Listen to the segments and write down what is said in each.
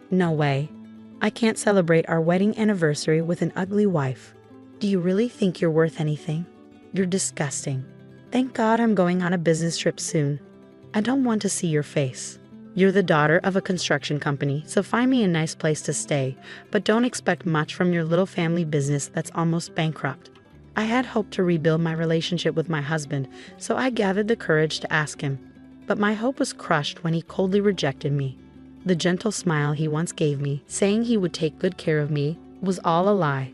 No way. I can't celebrate our wedding anniversary with an ugly wife. Do you really think you're worth anything? You're disgusting. Thank God I'm going on a business trip soon. I don't want to see your face. You're the daughter of a construction company, so find me a nice place to stay, but don't expect much from your little family business that's almost bankrupt. I had hoped to rebuild my relationship with my husband, so I gathered the courage to ask him. But my hope was crushed when he coldly rejected me. The gentle smile he once gave me, saying he would take good care of me, was all a lie.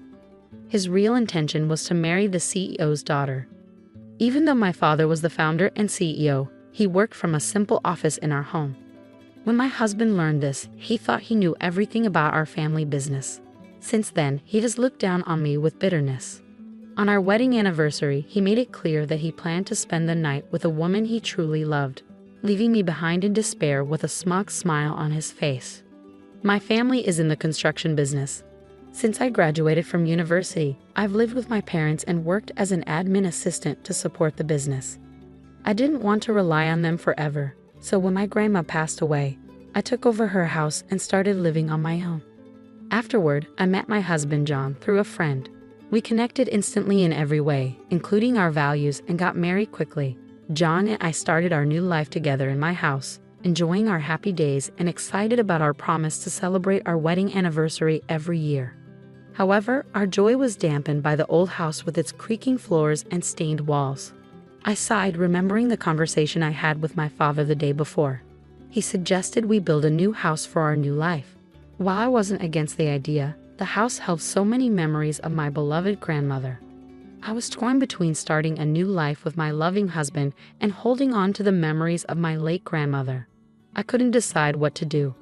His real intention was to marry the CEO's daughter. Even though my father was the founder and CEO, he worked from a simple office in our home. When my husband learned this, he thought he knew everything about our family business. Since then, he has looked down on me with bitterness. On our wedding anniversary, he made it clear that he planned to spend the night with a woman he truly loved, leaving me behind in despair with a smug smile on his face. My family is in the construction business. Since I graduated from university, I've lived with my parents and worked as an admin assistant to support the business. I didn't want to rely on them forever, so when my grandma passed away, I took over her house and started living on my own. Afterward, I met my husband John through a friend. We connected instantly in every way, including our values, and got married quickly. John and I started our new life together in my house, enjoying our happy days and excited about our promise to celebrate our wedding anniversary every year. However, our joy was dampened by the old house with its creaking floors and stained walls. I sighed, remembering the conversation I had with my father the day before. He suggested we build a new house for our new life. While I wasn't against the idea, the house held so many memories of my beloved grandmother. I was torn between starting a new life with my loving husband and holding on to the memories of my late grandmother. I couldn't decide what to do.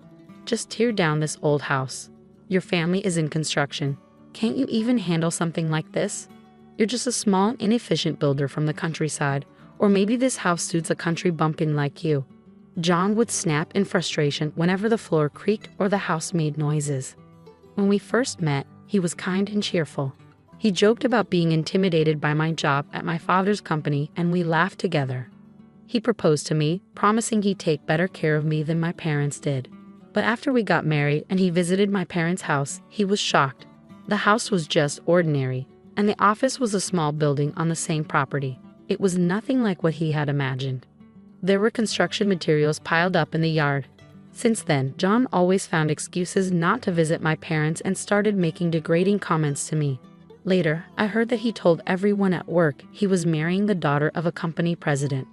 Just tear down this old house. Your family is in construction. Can't you even handle something like this? You're just a small, inefficient builder from the countryside, or maybe this house suits a country bumpkin like you. John would snap in frustration whenever the floor creaked or the house made noises. When we first met, he was kind and cheerful. He joked about being intimidated by my job at my father's company, and we laughed together. He proposed to me, promising he'd take better care of me than my parents did. But after we got married and he visited my parents' house, he was shocked. The house was just ordinary, and the office was a small building on the same property. It was nothing like what he had imagined. There were construction materials piled up in the yard. Since then, John always found excuses not to visit my parents and started making degrading comments to me. Later, I heard that he told everyone at work he was marrying the daughter of a company president.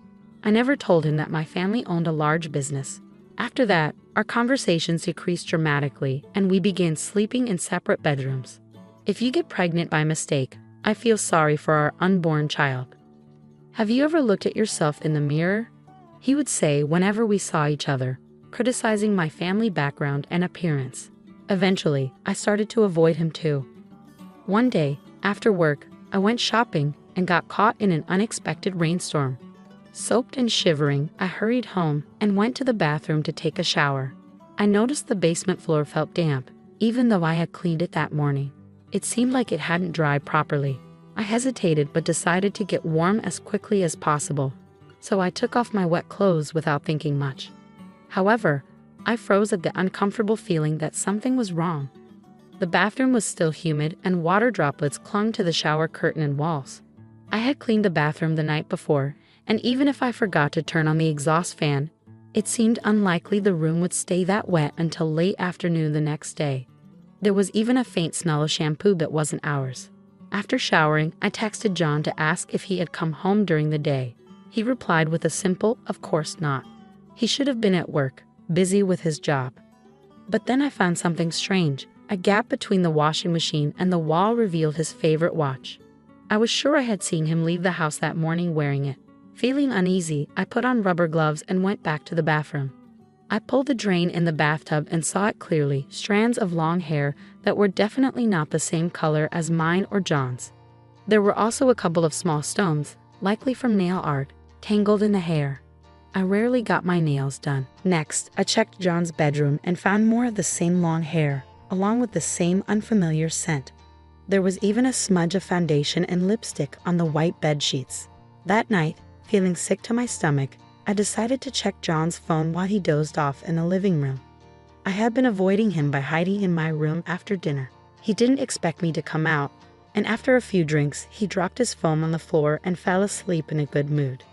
I never told him that my family owned a large business. After that, our conversations decreased dramatically, and we began sleeping in separate bedrooms. If you get pregnant by mistake, I feel sorry for our unborn child. Have you ever looked at yourself in the mirror? He would say whenever we saw each other, criticizing my family background and appearance. Eventually, I started to avoid him too. One day, after work, I went shopping and got caught in an unexpected rainstorm. Soaked and shivering, I hurried home and went to the bathroom to take a shower. I noticed the basement floor felt damp, even though I had cleaned it that morning. It seemed like it hadn't dried properly. I hesitated but decided to get warm as quickly as possible. So I took off my wet clothes without thinking much. However, I froze at the uncomfortable feeling that something was wrong. The bathroom was still humid and water droplets clung to the shower curtain and walls. I had cleaned the bathroom the night before, and even if I forgot to turn on the exhaust fan, it seemed unlikely the room would stay that wet until late afternoon the next day. There was even a faint smell of shampoo that wasn't ours. After showering, I texted John to ask if he had come home during the day. He replied with a simple, "Of course not." He should have been at work, busy with his job. But then I found something strange. A gap between the washing machine and the wall revealed his favorite watch. I was sure I had seen him leave the house that morning wearing it. Feeling uneasy, I put on rubber gloves and went back to the bathroom. I pulled the drain in the bathtub and saw it clearly, strands of long hair that were definitely not the same color as mine or John's. There were also a couple of small stones, likely from nail art, tangled in the hair. I rarely got my nails done. Next, I checked John's bedroom and found more of the same long hair, along with the same unfamiliar scent. There was even a smudge of foundation and lipstick on the white bed sheets. That night, feeling sick to my stomach, I decided to check John's phone while he dozed off in the living room. I had been avoiding him by hiding in my room after dinner. He didn't expect me to come out, and after a few drinks, he dropped his phone on the floor and fell asleep in a good mood.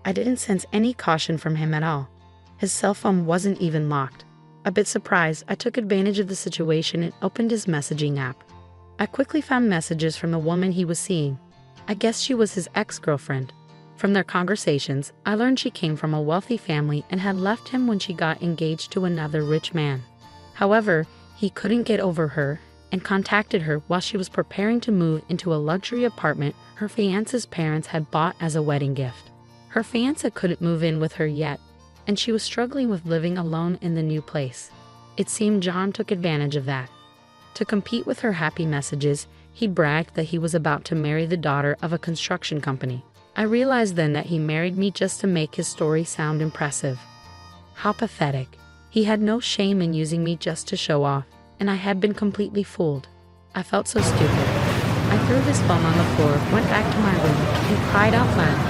I didn't sense any caution from him at all. His cell phone wasn't even locked. A bit surprised, I took advantage of the situation and opened his messaging app. I quickly found messages from the woman he was seeing. I guessed she was his ex-girlfriend. From their conversations, I learned she came from a wealthy family and had left him when she got engaged to another rich man. However, he couldn't get over her and contacted her while she was preparing to move into a luxury apartment her fiancé's parents had bought as a wedding gift. Her fiancé couldn't move in with her yet, and she was struggling with living alone in the new place. It seemed John took advantage of that. To compete with her happy messages, he bragged that he was about to marry the daughter of a construction company. I realized then that he married me just to make his story sound impressive. How pathetic. He had no shame in using me just to show off, and I had been completely fooled. I felt so stupid. I threw his phone on the floor, went back to my room, and cried out loud.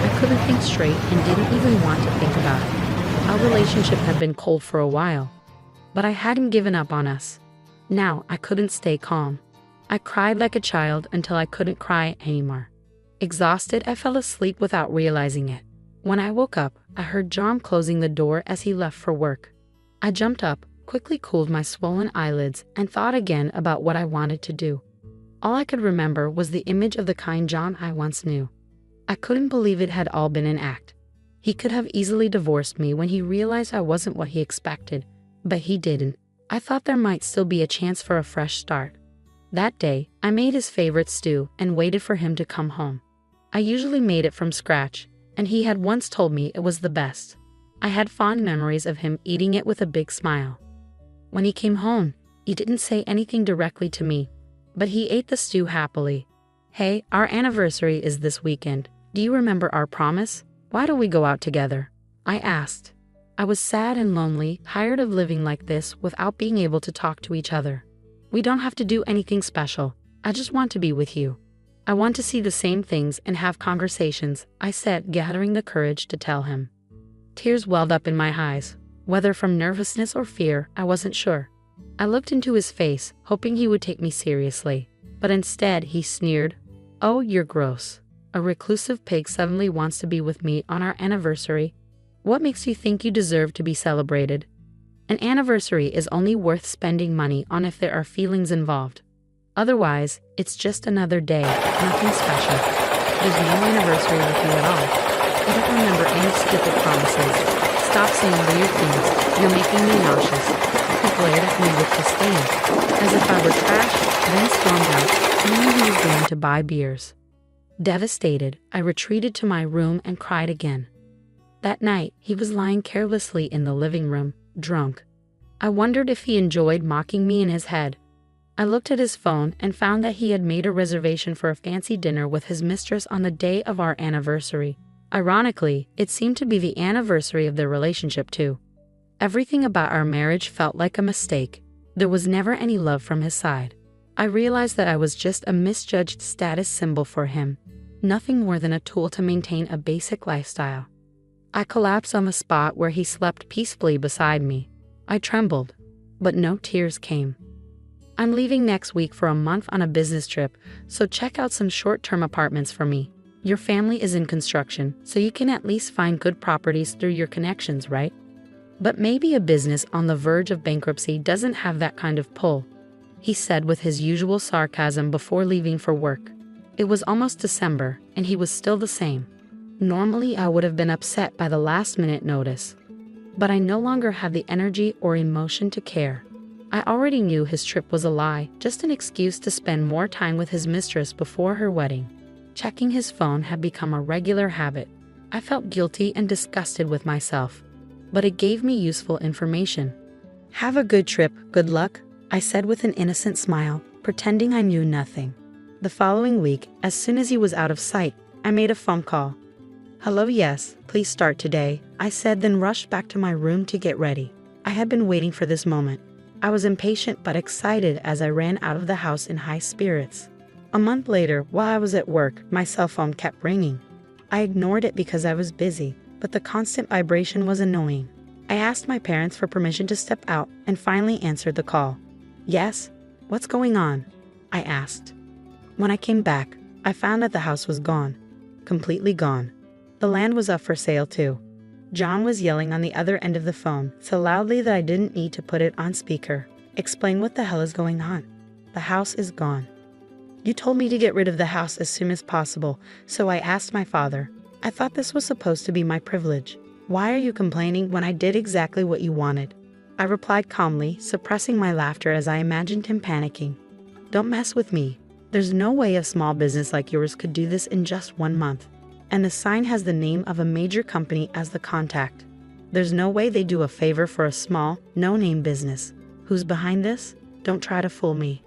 I couldn't think straight and didn't even want to think about it. Our relationship had been cold for a while, but I hadn't given up on us. Now I couldn't stay calm. I cried like a child until I couldn't cry anymore. Exhausted, I fell asleep without realizing it. When I woke up, I heard John closing the door as he left for work. I jumped up, quickly cooled my swollen eyelids, and thought again about what I wanted to do. All I could remember was the image of the kind John I once knew. I couldn't believe it had all been an act. He could have easily divorced me when he realized I wasn't what he expected, but he didn't. I thought there might still be a chance for a fresh start. That day, I made his favorite stew and waited for him to come home. I usually made it from scratch, and he had once told me it was the best. I had fond memories of him eating it with a big smile. When he came home, he didn't say anything directly to me, but he ate the stew happily. "Hey, our anniversary is this weekend. Do you remember our promise? Why don't we go out together?" I asked. I was sad and lonely, tired of living like this without being able to talk to each other. "We don't have to do anything special. I just want to be with you. I want to see the same things and have conversations," I said, gathering the courage to tell him. Tears welled up in my eyes. Whether from nervousness or fear, I wasn't sure. I looked into his face, hoping he would take me seriously. But instead, he sneered. "Oh, you're gross. A reclusive pig suddenly wants to be with me on our anniversary. What makes you think you deserve to be celebrated? An anniversary is only worth spending money on if there are feelings involved. Otherwise, it's just another day, nothing special. There's no anniversary with you at all. I don't remember any stupid promises. Stop saying weird things. You're making me nauseous." He glared at me with disdain, as if I were trash, then stormed out, claiming he was going to buy beers. Devastated, I retreated to my room and cried again. That night, he was lying carelessly in the living room, drunk. I wondered if he enjoyed mocking me in his head. I looked at his phone and found that he had made a reservation for a fancy dinner with his mistress on the day of our anniversary. Ironically, it seemed to be the anniversary of their relationship too. Everything about our marriage felt like a mistake. There was never any love from his side. I realized that I was just a misjudged status symbol for him, nothing more than a tool to maintain a basic lifestyle. I collapsed on the spot where he slept peacefully beside me. I trembled, but no tears came. "I'm leaving next week for a month on a business trip, so check out some short-term apartments for me. Your family is in construction, so you can at least find good properties through your connections, right? But maybe a business on the verge of bankruptcy doesn't have that kind of pull," he said with his usual sarcasm before leaving for work. It was almost December, and he was still the same. Normally, I would have been upset by the last-minute notice, but I no longer had the energy or emotion to care. I already knew his trip was a lie, just an excuse to spend more time with his mistress before her wedding. Checking his phone had become a regular habit. I felt guilty and disgusted with myself, but it gave me useful information. "Have a good trip, good luck," I said with an innocent smile, pretending I knew nothing. The following week, as soon as he was out of sight, I made a phone call. "Hello, yes, please start today," I said, then rushed back to my room to get ready. I had been waiting for this moment. I was impatient but excited as I ran out of the house in high spirits. A month later, while I was at work, my cell phone kept ringing. I ignored it because I was busy, but the constant vibration was annoying. I asked my parents for permission to step out and finally answered the call. Yes? What's going on? I asked. When I came back, I found that the house was gone. Completely gone. The land was up for sale too. John was yelling on the other end of the phone so loudly that I didn't need to put it on speaker. Explain what the hell is going on. The house is gone. You told me to get rid of the house as soon as possible, so I asked my father. I thought this was supposed to be my privilege. Why are you complaining when I did exactly what you wanted? I replied calmly, suppressing my laughter as I imagined him panicking. Don't mess with me. There's no way a small business like yours could do this in just 1 month. And the sign has the name of a major company as the contact. There's no way they do a favor for a small, no-name business. Who's behind this? Don't try to fool me.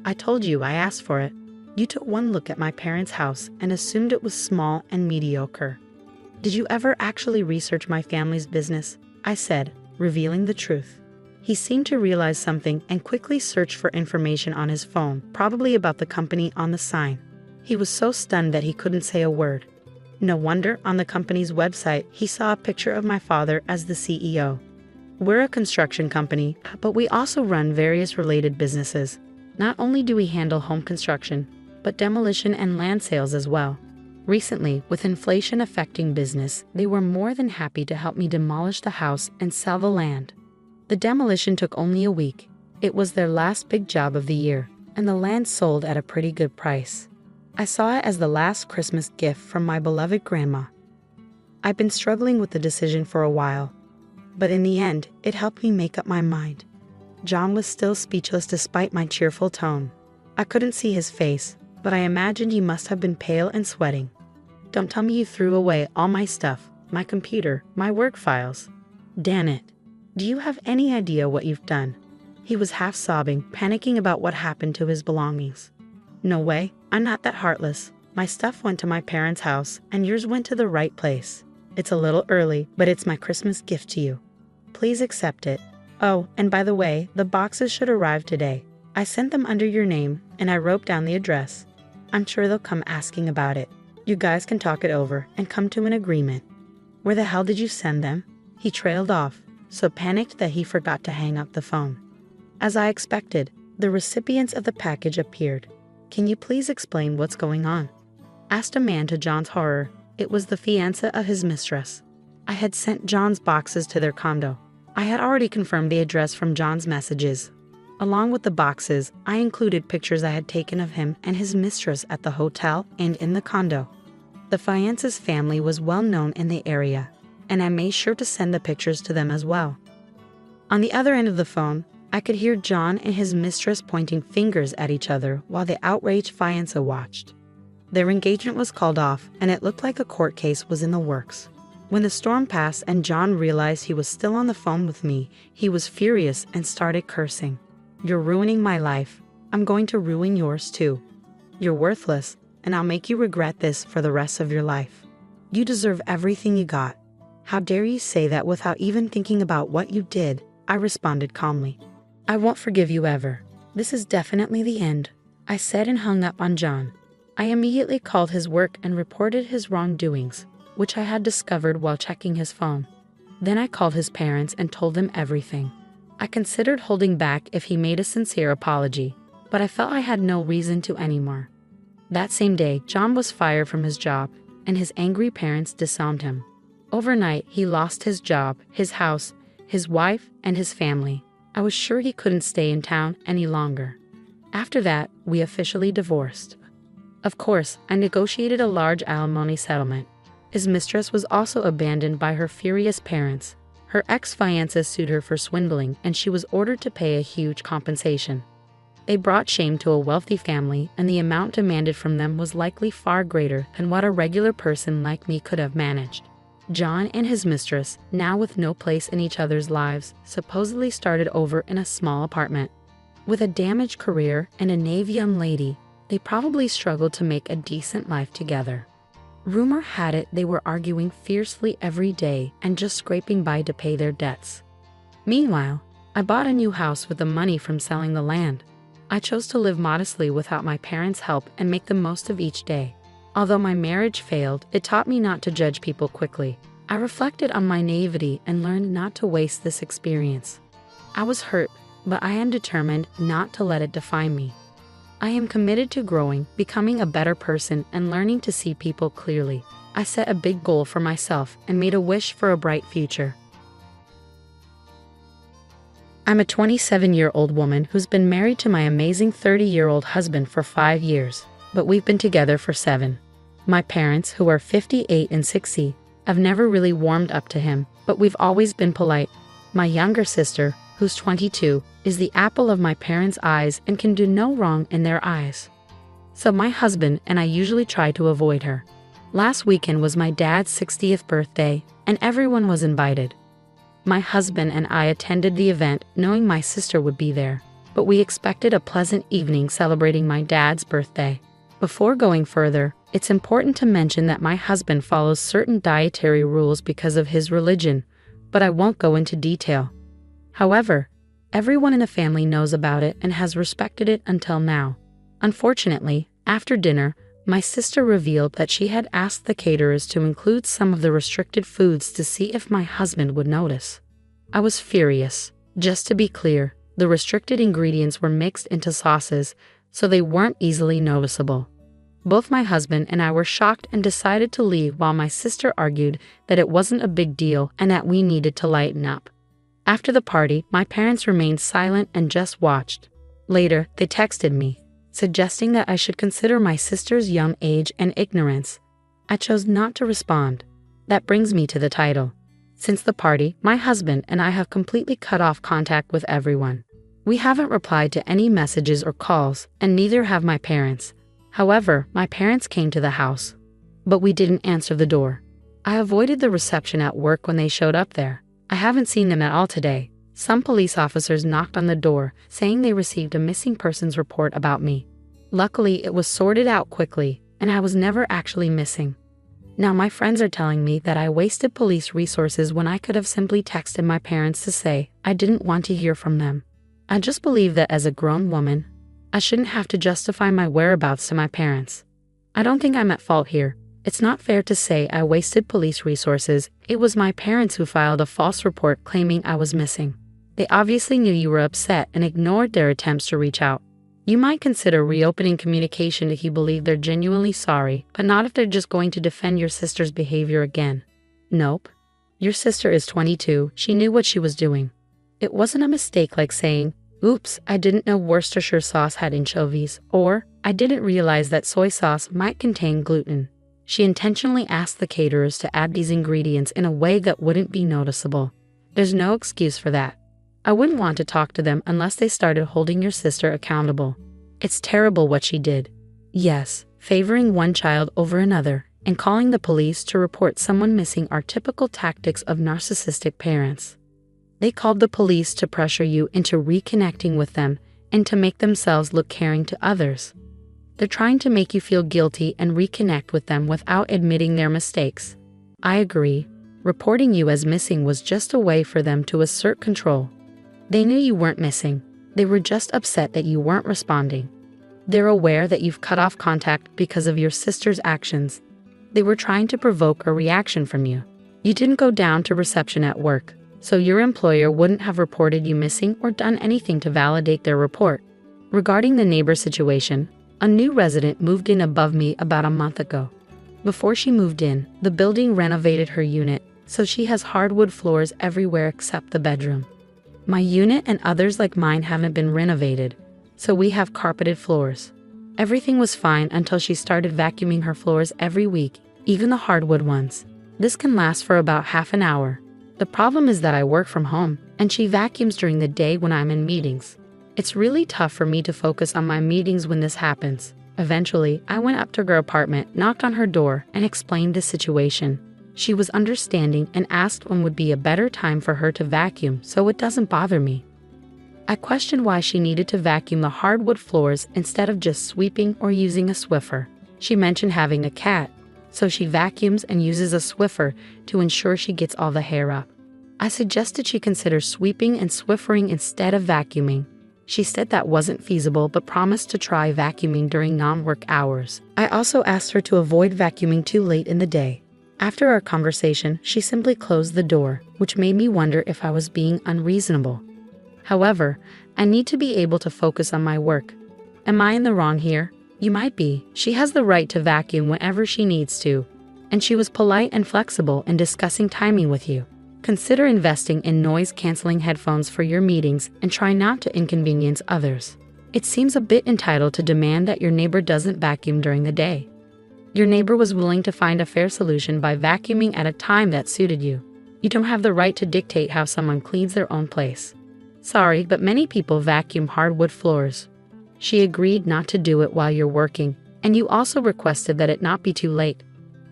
I told you I asked for it. You took one look at my parents' house and assumed it was small and mediocre. Did you ever actually research my family's business? I said, revealing the truth. He seemed to realize something and quickly searched for information on his phone, probably about the company on the sign. He was so stunned that he couldn't say a word. No wonder on the company's website he saw a picture of my father as the CEO. We're a construction company, but we also run various related businesses. Not only do we handle home construction, but demolition and land sales as well. Recently, with inflation affecting business, they were more than happy to help me demolish the house and sell the land. The demolition took only a week. It was their last big job of the year, and the land sold at a pretty good price. I saw it as the last Christmas gift from my beloved grandma. I've been struggling with the decision for a while, but in the end, it helped me make up my mind. John was still speechless despite my cheerful tone. I couldn't see his face, but I imagined he must have been pale and sweating. Don't tell me you threw away all my stuff, my computer, my work files. Damn it. Do you have any idea what you've done? He was half sobbing, panicking about what happened to his belongings. No way, I'm not that heartless. My stuff went to my parents' house, and yours went to the right place. It's a little early, but it's my Christmas gift to you. Please accept it. Oh, and by the way, the boxes should arrive today. I sent them under your name, and I wrote down the address. I'm sure they'll come asking about it. You guys can talk it over and come to an agreement. Where the hell did you send them? He trailed off, so panicked that he forgot to hang up the phone. As I expected, the recipients of the package appeared. Can you please explain what's going on? Asked a man to John's horror. It was the fiancé of his mistress. I had sent John's boxes to their condo. I had already confirmed the address from John's messages. Along with the boxes, I included pictures I had taken of him and his mistress at the hotel and in the condo. The fiancé's family was well known in the area, and I made sure to send the pictures to them as well. On the other end of the phone, I could hear John and his mistress pointing fingers at each other while the outraged fiancé watched. Their engagement was called off, and it looked like a court case was in the works. When the storm passed and John realized he was still on the phone with me, he was furious and started cursing. You're ruining my life. I'm going to ruin yours too. You're worthless, and I'll make you regret this for the rest of your life. You deserve everything you got. How dare you say that without even thinking about what you did? I responded calmly. I won't forgive you ever. This is definitely the end, I said and hung up on John. I immediately called his work and reported his wrongdoings, which I had discovered while checking his phone. Then I called his parents and told them everything. I considered holding back if he made a sincere apology, but I felt I had no reason to anymore. That same day, John was fired from his job, and his angry parents disowned him. Overnight, he lost his job, his house, his wife, and his family. I was sure he couldn't stay in town any longer. After that, we officially divorced. Of course, I negotiated a large alimony settlement. His mistress was also abandoned by her furious parents. Her ex-fiancé sued her for swindling, and she was ordered to pay a huge compensation. They brought shame to a wealthy family, and the amount demanded from them was likely far greater than what a regular person like me could have managed. John and his mistress, now with no place in each other's lives, supposedly started over in a small apartment. With a damaged career and a naive young lady, they probably struggled to make a decent life together. Rumor had it they were arguing fiercely every day and just scraping by to pay their debts. Meanwhile, I bought a new house with the money from selling the land. I chose to live modestly without my parents' help and make the most of each day. Although my marriage failed, it taught me not to judge people quickly. I reflected on my naivety and learned not to waste this experience. I was hurt, but I am determined not to let it define me. I am committed to growing, becoming a better person, and learning to see people clearly. I set a big goal for myself and made a wish for a bright future. I'm a 27-year-old woman who's been married to my amazing 30-year-old husband for 5 years, but we've been together for 7. My parents, who are 58 and 60, have never really warmed up to him, but we've always been polite. My younger sister, who's 22, is the apple of my parents' eyes and can do no wrong in their eyes. So my husband and I usually try to avoid her. Last weekend was my dad's 60th birthday, and everyone was invited. My husband and I attended the event knowing my sister would be there, but we expected a pleasant evening celebrating my dad's birthday. Before going further, it's important to mention that my husband follows certain dietary rules because of his religion, but I won't go into detail. However, everyone in the family knows about it and has respected it until now. Unfortunately, after dinner, my sister revealed that she had asked the caterers to include some of the restricted foods to see if my husband would notice. I was furious. Just to be clear, the restricted ingredients were mixed into sauces, so they weren't easily noticeable. Both my husband and I were shocked and decided to leave while my sister argued that it wasn't a big deal and that we needed to lighten up. After the party, my parents remained silent and just watched. Later, they texted me, suggesting that I should consider my sister's young age and ignorance. I chose not to respond. That brings me to the title. Since the party, my husband and I have completely cut off contact with everyone. We haven't replied to any messages or calls, and neither have my parents. However, my parents came to the house, but we didn't answer the door. I avoided the reception at work when they showed up there. I haven't seen them at all today. Some police officers knocked on the door, saying they received a missing persons report about me. Luckily, it was sorted out quickly, and I was never actually missing. Now my friends are telling me that I wasted police resources when I could have simply texted my parents to say I didn't want to hear from them. I just believe that as a grown woman, I shouldn't have to justify my whereabouts to my parents. I don't think I'm at fault here. It's not fair to say I wasted police resources. It was my parents who filed a false report claiming I was missing. They obviously knew you were upset and ignored their attempts to reach out. You might consider reopening communication if you believe they're genuinely sorry, but not if they're just going to defend your sister's behavior again. Nope. Your sister is 22. She knew what she was doing. It wasn't a mistake like saying, "Oops, I didn't know Worcestershire sauce had anchovies," or "I didn't realize that soy sauce might contain gluten." She intentionally asked the caterers to add these ingredients in a way that wouldn't be noticeable. There's no excuse for that. I wouldn't want to talk to them unless they started holding your sister accountable. It's terrible what she did. Yes, favoring one child over another and calling the police to report someone missing are typical tactics of narcissistic parents. They called the police to pressure you into reconnecting with them and to make themselves look caring to others. They're trying to make you feel guilty and reconnect with them without admitting their mistakes. I agree. Reporting you as missing was just a way for them to assert control. They knew you weren't missing. They were just upset that you weren't responding. They're aware that you've cut off contact because of your sister's actions. They were trying to provoke a reaction from you. You didn't go down to reception at work, so your employer wouldn't have reported you missing or done anything to validate their report. Regarding the neighbor situation, a new resident moved in above me about a month ago. Before she moved in, the building renovated her unit, so she has hardwood floors everywhere except the bedroom. My unit and others like mine haven't been renovated, so we have carpeted floors. Everything was fine until she started vacuuming her floors every week, even the hardwood ones. This can last for about half an hour. The problem is that I work from home, and she vacuums during the day when I'm in meetings. It's really tough for me to focus on my meetings when this happens. Eventually, I went up to her apartment, knocked on her door, and explained the situation. She was understanding and asked when would be a better time for her to vacuum so it doesn't bother me. I questioned why she needed to vacuum the hardwood floors instead of just sweeping or using a Swiffer. She mentioned having a cat, so she vacuums and uses a Swiffer to ensure she gets all the hair up. I suggested she consider sweeping and Swiffering instead of vacuuming. She said that wasn't feasible but promised to try vacuuming during non-work hours. I also asked her to avoid vacuuming too late in the day. After our conversation, she simply closed the door, which made me wonder if I was being unreasonable. However, I need to be able to focus on my work. Am I in the wrong here? You might be. She has the right to vacuum whenever she needs to. And she was polite and flexible in discussing timing with you. Consider investing in noise-canceling headphones for your meetings and try not to inconvenience others. It seems a bit entitled to demand that your neighbor doesn't vacuum during the day. Your neighbor was willing to find a fair solution by vacuuming at a time that suited you. You don't have the right to dictate how someone cleans their own place. Sorry, but many people vacuum hardwood floors. She agreed not to do it while you're working, and you also requested that it not be too late.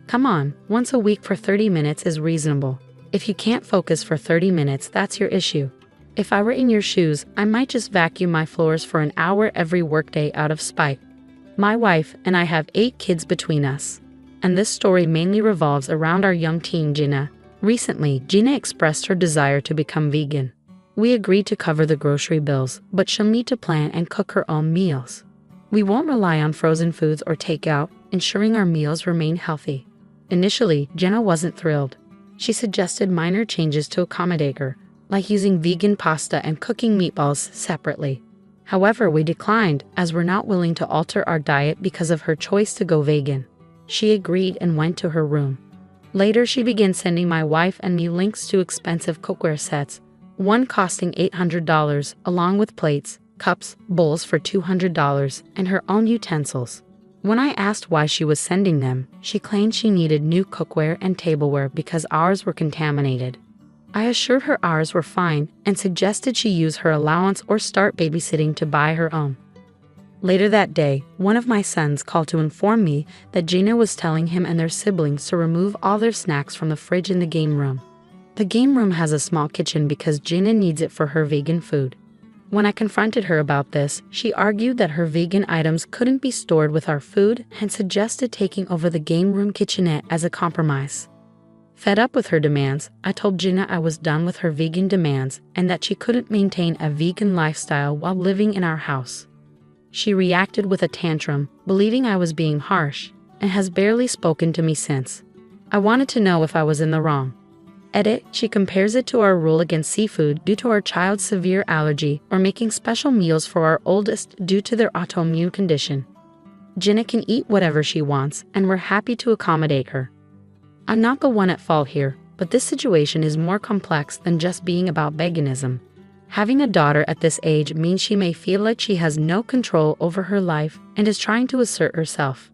Come on, once a week for 30 minutes is reasonable. If you can't focus for 30 minutes, that's your issue. If I were in your shoes, I might just vacuum my floors for an hour every workday out of spite. My wife and I have 8 kids between us. And this story mainly revolves around our young teen Gina. Recently, Gina expressed her desire to become vegan. We agreed to cover the grocery bills, but she'll need to plan and cook her own meals. We won't rely on frozen foods or takeout, ensuring our meals remain healthy. Initially, Gina wasn't thrilled. She suggested minor changes to accommodate her, like using vegan pasta and cooking meatballs separately. However, we declined, as we're not willing to alter our diet because of her choice to go vegan. She agreed and went to her room. Later, she began sending my wife and me links to expensive cookware sets, one costing $800, along with plates, cups, bowls for $200, and her own utensils. When I asked why she was sending them, she claimed she needed new cookware and tableware because ours were contaminated. I assured her ours were fine and suggested she use her allowance or start babysitting to buy her own. Later that day, one of my sons called to inform me that Gina was telling him and their siblings to remove all their snacks from the fridge in the game room. The game room has a small kitchen because Gina needs it for her vegan food. When I confronted her about this, she argued that her vegan items couldn't be stored with our food and suggested taking over the game room kitchenette as a compromise. Fed up with her demands, I told Gina I was done with her vegan demands and that she couldn't maintain a vegan lifestyle while living in our house. She reacted with a tantrum, believing I was being harsh, and has barely spoken to me since. I wanted to know if I was in the wrong. Edit, she compares it to our rule against seafood due to our child's severe allergy or making special meals for our oldest due to their autoimmune condition. Gina can eat whatever she wants, and we're happy to accommodate her. I'm not the one at fault here, but this situation is more complex than just being about veganism. Having a daughter at this age means she may feel like she has no control over her life and is trying to assert herself.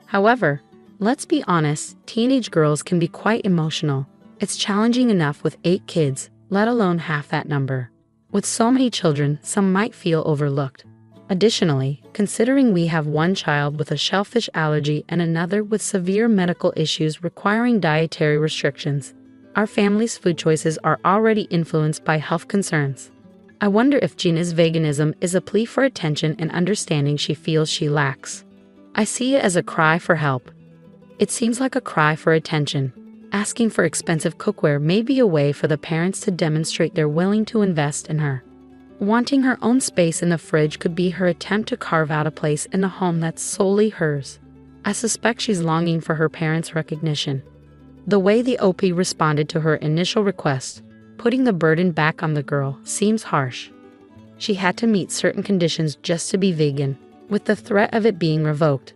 However, let's be honest, teenage girls can be quite emotional. It's challenging enough with 8 kids, let alone half that number. With so many children, some might feel overlooked. Additionally, considering we have one child with a shellfish allergy and another with severe medical issues requiring dietary restrictions, our family's food choices are already influenced by health concerns. I wonder if Gina's veganism is a plea for attention and understanding she feels she lacks. I see it as a cry for help. It seems like a cry for attention. Asking for expensive cookware may be a way for the parents to demonstrate they're willing to invest in her. Wanting her own space in the fridge could be her attempt to carve out a place in the home that's solely hers. I suspect she's longing for her parents' recognition. The way the OP responded to her initial request, putting the burden back on the girl, seems harsh. She had to meet certain conditions just to be vegan, with the threat of it being revoked.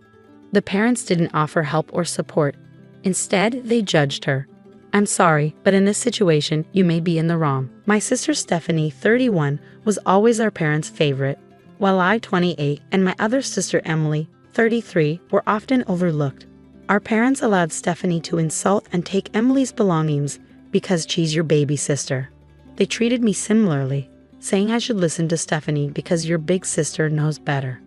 The parents didn't offer help or support. Instead, they judged her. I'm sorry, but in this situation, you may be in the wrong. My sister Stephanie, 31, was always our parents' favorite, while I, 28, and my other sister Emily, 33, were often overlooked. Our parents allowed Stephanie to insult and take Emily's belongings because she's your baby sister. They treated me similarly, saying I should listen to Stephanie because your big sister knows better.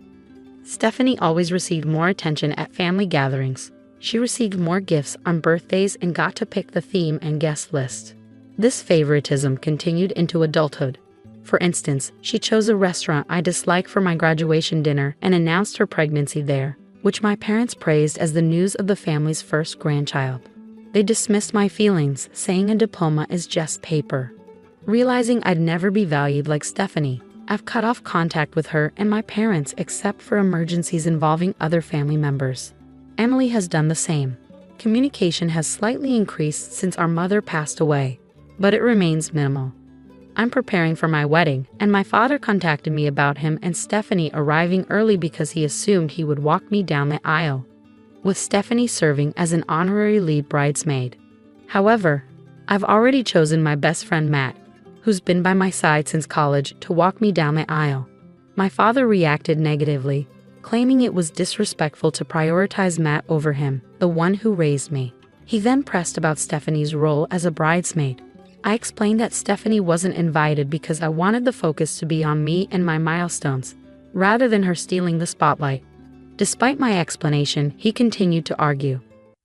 Stephanie always received more attention at family gatherings. She received more gifts on birthdays and got to pick the theme and guest list. This favoritism continued into adulthood. For instance, she chose a restaurant I dislike for my graduation dinner and announced her pregnancy there, which my parents praised as the news of the family's first grandchild. They dismissed my feelings, saying a diploma is just paper. Realizing I'd never be valued like Stephanie, I've cut off contact with her and my parents except for emergencies involving other family members. Emily has done the same. Communication has slightly increased since our mother passed away, but it remains minimal. I'm preparing for my wedding, and my father contacted me about him and Stephanie arriving early because he assumed he would walk me down the aisle, with Stephanie serving as an honorary lead bridesmaid. However, I've already chosen my best friend Matt, who's been by my side since college, to walk me down the aisle. My father reacted negatively, claiming it was disrespectful to prioritize Matt over him, the one who raised me. He then pressed about Stephanie's role as a bridesmaid. I explained that Stephanie wasn't invited because I wanted the focus to be on me and my milestones, rather than her stealing the spotlight. Despite my explanation, he continued to argue.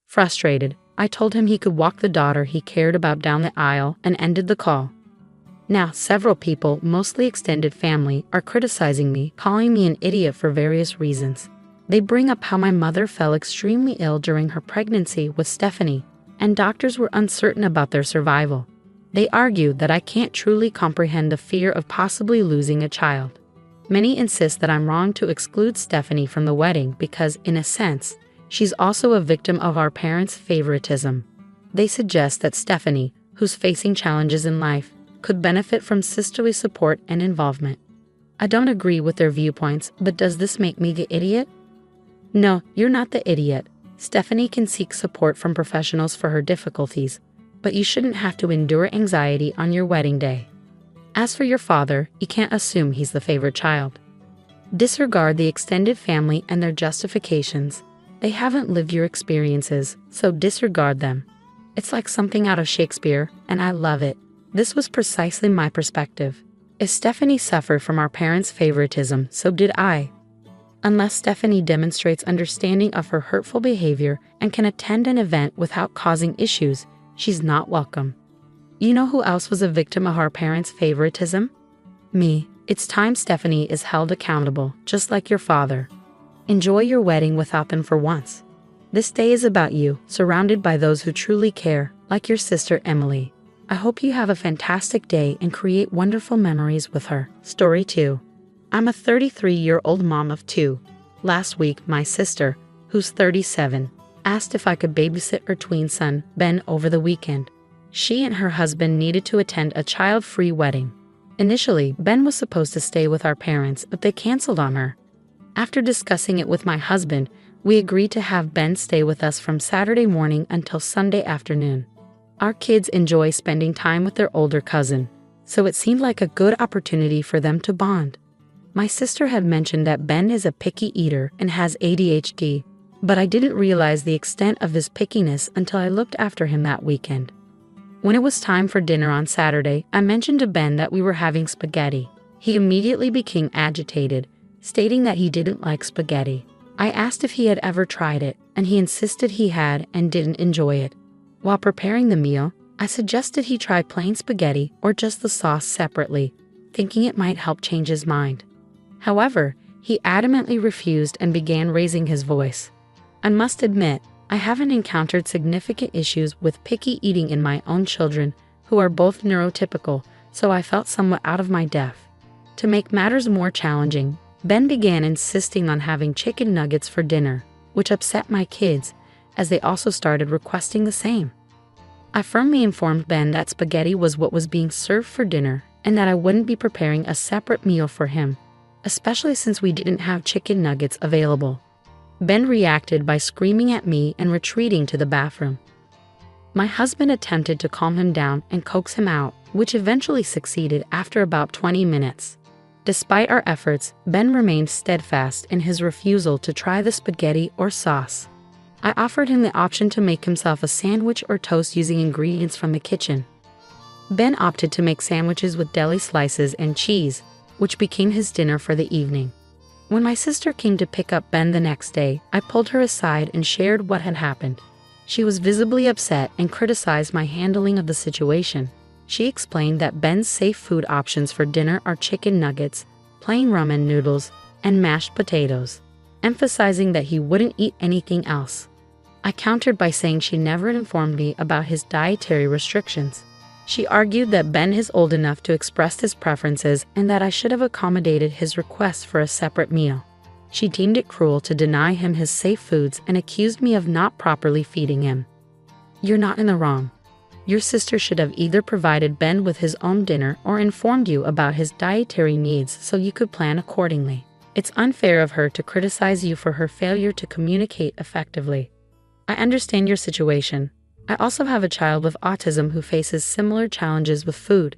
Frustrated, I told him he could walk the daughter he cared about down the aisle and ended the call. Now, several people, mostly extended family, are criticizing me, calling me an idiot for various reasons. They bring up how my mother fell extremely ill during her pregnancy with Stephanie, and doctors were uncertain about their survival. They argue that I can't truly comprehend the fear of possibly losing a child. Many insist that I'm wrong to exclude Stephanie from the wedding because, in a sense, she's also a victim of our parents' favoritism. They suggest that Stephanie, who's facing challenges in life, could benefit from sisterly support and involvement. I don't agree with their viewpoints, but does this make me the idiot? No, you're not the idiot. Stephanie can seek support from professionals for her difficulties, but you shouldn't have to endure anxiety on your wedding day. As for your father, you can't assume he's the favorite child. Disregard the extended family and their justifications. They haven't lived your experiences, so disregard them. It's like something out of Shakespeare, and I love it. This was precisely my perspective. If Stephanie suffered from our parents' favoritism, so did I. Unless Stephanie demonstrates understanding of her hurtful behavior and can attend an event without causing issues, she's not welcome. You know who else was a victim of our parents' favoritism? Me. It's time Stephanie is held accountable, just like your father. Enjoy your wedding without them for once. This day is about you, surrounded by those who truly care, like your sister Emily. I hope you have a fantastic day and create wonderful memories with her. Story 2. I'm a 33-year-old mom of 2. Last week, my sister, who's 37, asked if I could babysit her tween son, Ben, over the weekend. She and her husband needed to attend a child-free wedding. Initially, Ben was supposed to stay with our parents, but they canceled on her. After discussing it with my husband, we agreed to have Ben stay with us from Saturday morning until Sunday afternoon. Our kids enjoy spending time with their older cousin, so it seemed like a good opportunity for them to bond. My sister had mentioned that Ben is a picky eater and has ADHD, but I didn't realize the extent of his pickiness until I looked after him that weekend. When it was time for dinner on Saturday, I mentioned to Ben that we were having spaghetti. He immediately became agitated, stating that he didn't like spaghetti. I asked if he had ever tried it, and he insisted he had and didn't enjoy it. While preparing the meal, I suggested he try plain spaghetti or just the sauce separately, thinking it might help change his mind. However, he adamantly refused and began raising his voice. I must admit, I haven't encountered significant issues with picky eating in my own children, who are both neurotypical, so I felt somewhat out of my depth. To make matters more challenging, Ben began insisting on having chicken nuggets for dinner, which upset my kids, as they also started requesting the same. I firmly informed Ben that spaghetti was what was being served for dinner and that I wouldn't be preparing a separate meal for him, especially since we didn't have chicken nuggets available. Ben reacted by screaming at me and retreating to the bathroom. My husband attempted to calm him down and coax him out, which eventually succeeded after about 20 minutes. Despite our efforts, Ben remained steadfast in his refusal to try the spaghetti or sauce. I offered him the option to make himself a sandwich or toast using ingredients from the kitchen. Ben opted to make sandwiches with deli slices and cheese, which became his dinner for the evening. When my sister came to pick up Ben the next day, I pulled her aside and shared what had happened. She was visibly upset and criticized my handling of the situation. She explained that Ben's safe food options for dinner are chicken nuggets, plain ramen noodles, and mashed potatoes, emphasizing that he wouldn't eat anything else. I countered by saying she never informed me about his dietary restrictions. She argued that Ben is old enough to express his preferences and that I should have accommodated his request for a separate meal. She deemed it cruel to deny him his safe foods and accused me of not properly feeding him. You're not in the wrong. Your sister should have either provided Ben with his own dinner or informed you about his dietary needs so you could plan accordingly. It's unfair of her to criticize you for her failure to communicate effectively. I understand your situation. I also have a child with autism who faces similar challenges with food.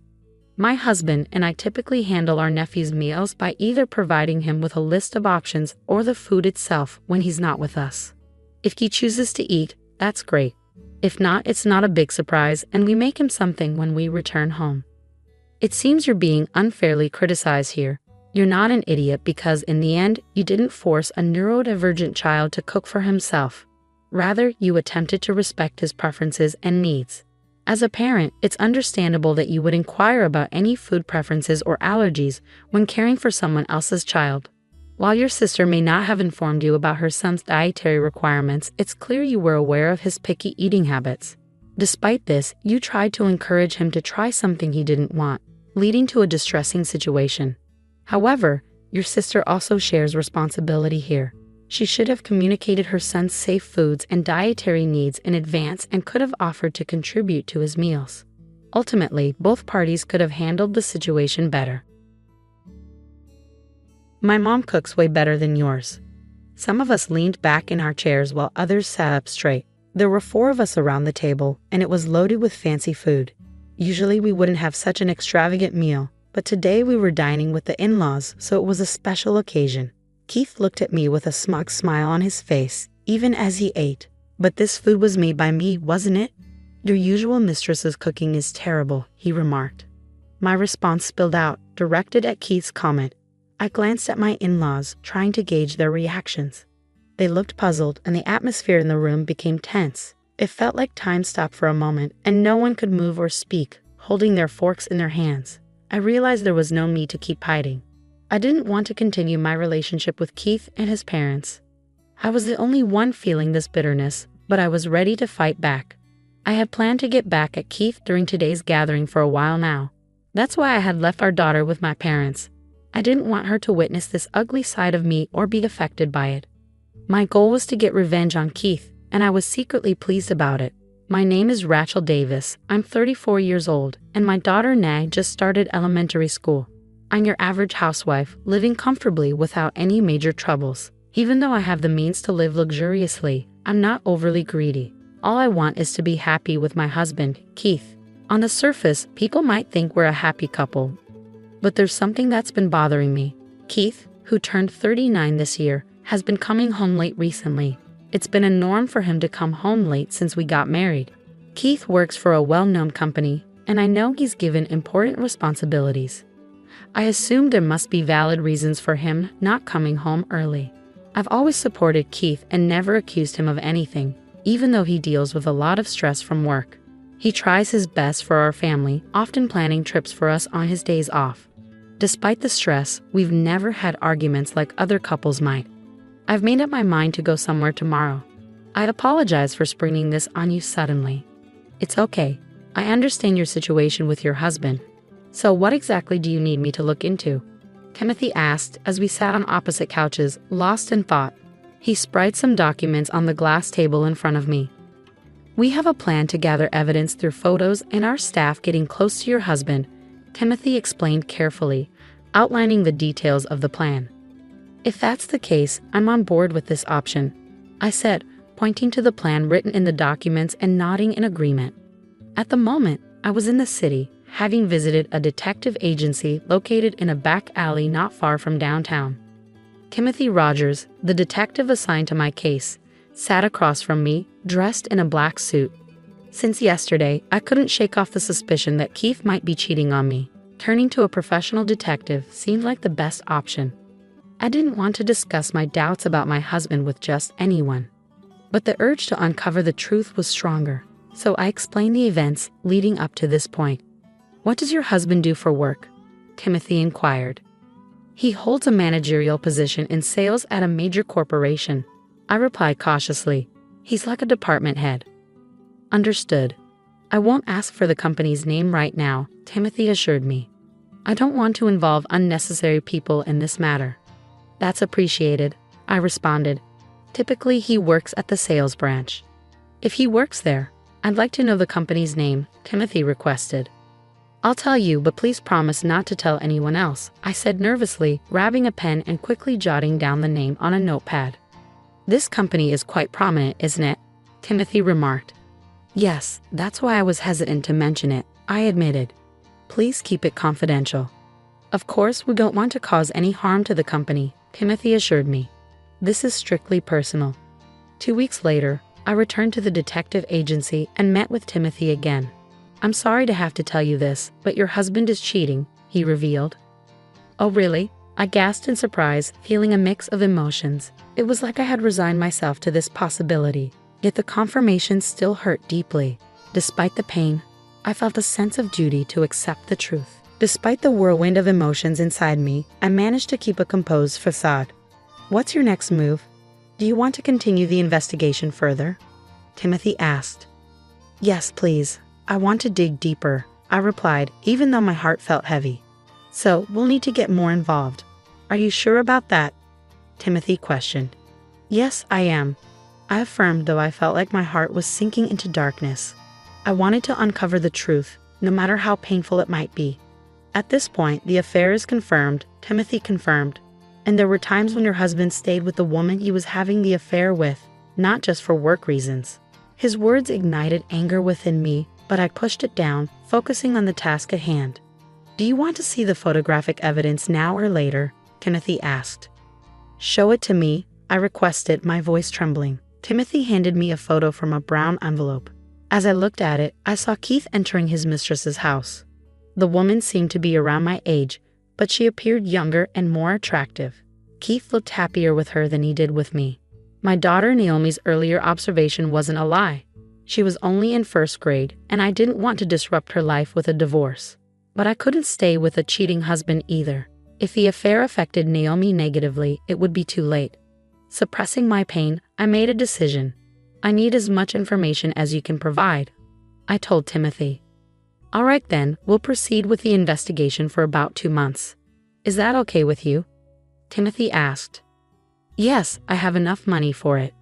My husband and I typically handle our nephew's meals by either providing him with a list of options or the food itself when he's not with us. If he chooses to eat, that's great. If not, it's not a big surprise, and we make him something when we return home. It seems you're being unfairly criticized here. You're not an idiot because in the end, you didn't force a neurodivergent child to cook for himself. Rather, you attempted to respect his preferences and needs. As a parent, it's understandable that you would inquire about any food preferences or allergies when caring for someone else's child. While your sister may not have informed you about her son's dietary requirements, it's clear you were aware of his picky eating habits. Despite this, you tried to encourage him to try something he didn't want, leading to a distressing situation. However, your sister also shares responsibility here. She should have communicated her son's safe foods and dietary needs in advance and could have offered to contribute to his meals. Ultimately, both parties could have handled the situation better. My mom cooks way better than yours. Some of us leaned back in our chairs while others sat up straight. There were 4 of us around the table, and it was loaded with fancy food. Usually we wouldn't have such an extravagant meal, but today we were dining with the in-laws, so it was a special occasion. Keith looked at me with a smug smile on his face, even as he ate. But this food was made by me, wasn't it? Your usual mistress's cooking is terrible, he remarked. My response spilled out, directed at Keith's comment. I glanced at my in-laws, trying to gauge their reactions. They looked puzzled, and the atmosphere in the room became tense. It felt like time stopped for a moment, and no one could move or speak, holding their forks in their hands. I realized there was no need to keep hiding. I didn't want to continue my relationship with Keith and his parents. I was the only one feeling this bitterness, but I was ready to fight back. I had planned to get back at Keith during today's gathering for a while now. That's why I had left our daughter with my parents. I didn't want her to witness this ugly side of me or be affected by it. My goal was to get revenge on Keith, and I was secretly pleased about it. My name is Rachel Davis. I'm 34 years old, and my daughter Nag just started elementary school. I'm your average housewife, living comfortably without any major troubles. Even though I have the means to live luxuriously, I'm not overly greedy. All I want is to be happy with my husband, Keith. On the surface, people might think we're a happy couple. But there's something that's been bothering me. Keith, who turned 39 this year, has been coming home late recently. It's been a norm for him to come home late since we got married. Keith works for a well-known company, and I know he's given important responsibilities. I assume there must be valid reasons for him not coming home early. I've always supported Keith and never accused him of anything, even though he deals with a lot of stress from work. He tries his best for our family, often planning trips for us on his days off. Despite the stress, we've never had arguments like other couples might. I've made up my mind to go somewhere tomorrow. I apologize for springing this on you suddenly. It's okay. I understand your situation with your husband. So what exactly do you need me to look into? Timothy asked as we sat on opposite couches, lost in thought. He spread some documents on the glass table in front of me. We have a plan to gather evidence through photos and our staff getting close to your husband, Timothy explained carefully, outlining the details of the plan. If that's the case, I'm on board with this option, I said, pointing to the plan written in the documents and nodding in agreement. At the moment, I was in the city, having visited a detective agency located in a back alley not far from downtown. Timothy Rogers, the detective assigned to my case, sat across from me, dressed in a black suit. Since yesterday, I couldn't shake off the suspicion that Keith might be cheating on me. Turning to a professional detective seemed like the best option. I didn't want to discuss my doubts about my husband with just anyone. But the urge to uncover the truth was stronger, so I explained the events leading up to this point. What does your husband do for work? Timothy inquired. He holds a managerial position in sales at a major corporation, I replied cautiously. He's like a department head. Understood. I won't ask for the company's name right now, Timothy assured me. I don't want to involve unnecessary people in this matter. That's appreciated. I responded. Typically, he works at the sales branch. If he works there, I'd like to know the company's name, Timothy requested. I'll tell you, but please promise not to tell anyone else, I said nervously, grabbing a pen and quickly jotting down the name on a notepad. This company is quite prominent, isn't it? Timothy remarked. Yes, that's why I was hesitant to mention it, I admitted. Please keep it confidential. Of course, we don't want to cause any harm to the company, Timothy assured me. This is strictly personal. 2 weeks later, I returned to the detective agency and met with Timothy again. I'm sorry to have to tell you this, but your husband is cheating, he revealed. Oh really? I gasped in surprise, feeling a mix of emotions. It was like I had resigned myself to this possibility, yet the confirmation still hurt deeply. Despite the pain, I felt a sense of duty to accept the truth. Despite the whirlwind of emotions inside me, I managed to keep a composed facade. What's your next move? Do you want to continue the investigation further? Timothy asked. Yes, please. I want to dig deeper, I replied, even though my heart felt heavy. So, we'll need to get more involved. Are you sure about that? Timothy questioned. Yes, I am. I affirmed, though I felt like my heart was sinking into darkness. I wanted to uncover the truth, no matter how painful it might be. At this point, the affair is confirmed, Timothy confirmed. And there were times when your husband stayed with the woman he was having the affair with, not just for work reasons. His words ignited anger within me, but I pushed it down, focusing on the task at hand. Do you want to see the photographic evidence now or later? Timothy asked. Show it to me, I requested, my voice trembling. Timothy handed me a photo from a brown envelope. As I looked at it, I saw Keith entering his mistress's house. The woman seemed to be around my age, but she appeared younger and more attractive. Keith looked happier with her than he did with me. My daughter Naomi's earlier observation wasn't a lie. She was only in first grade, and I didn't want to disrupt her life with a divorce. But I couldn't stay with a cheating husband either. If the affair affected Naomi negatively, it would be too late. Suppressing my pain, I made a decision. I need as much information as you can provide, I told Timothy. All right then, we'll proceed with the investigation for about 2 months. Is that okay with you? Timothy asked. Yes, I have enough money for it.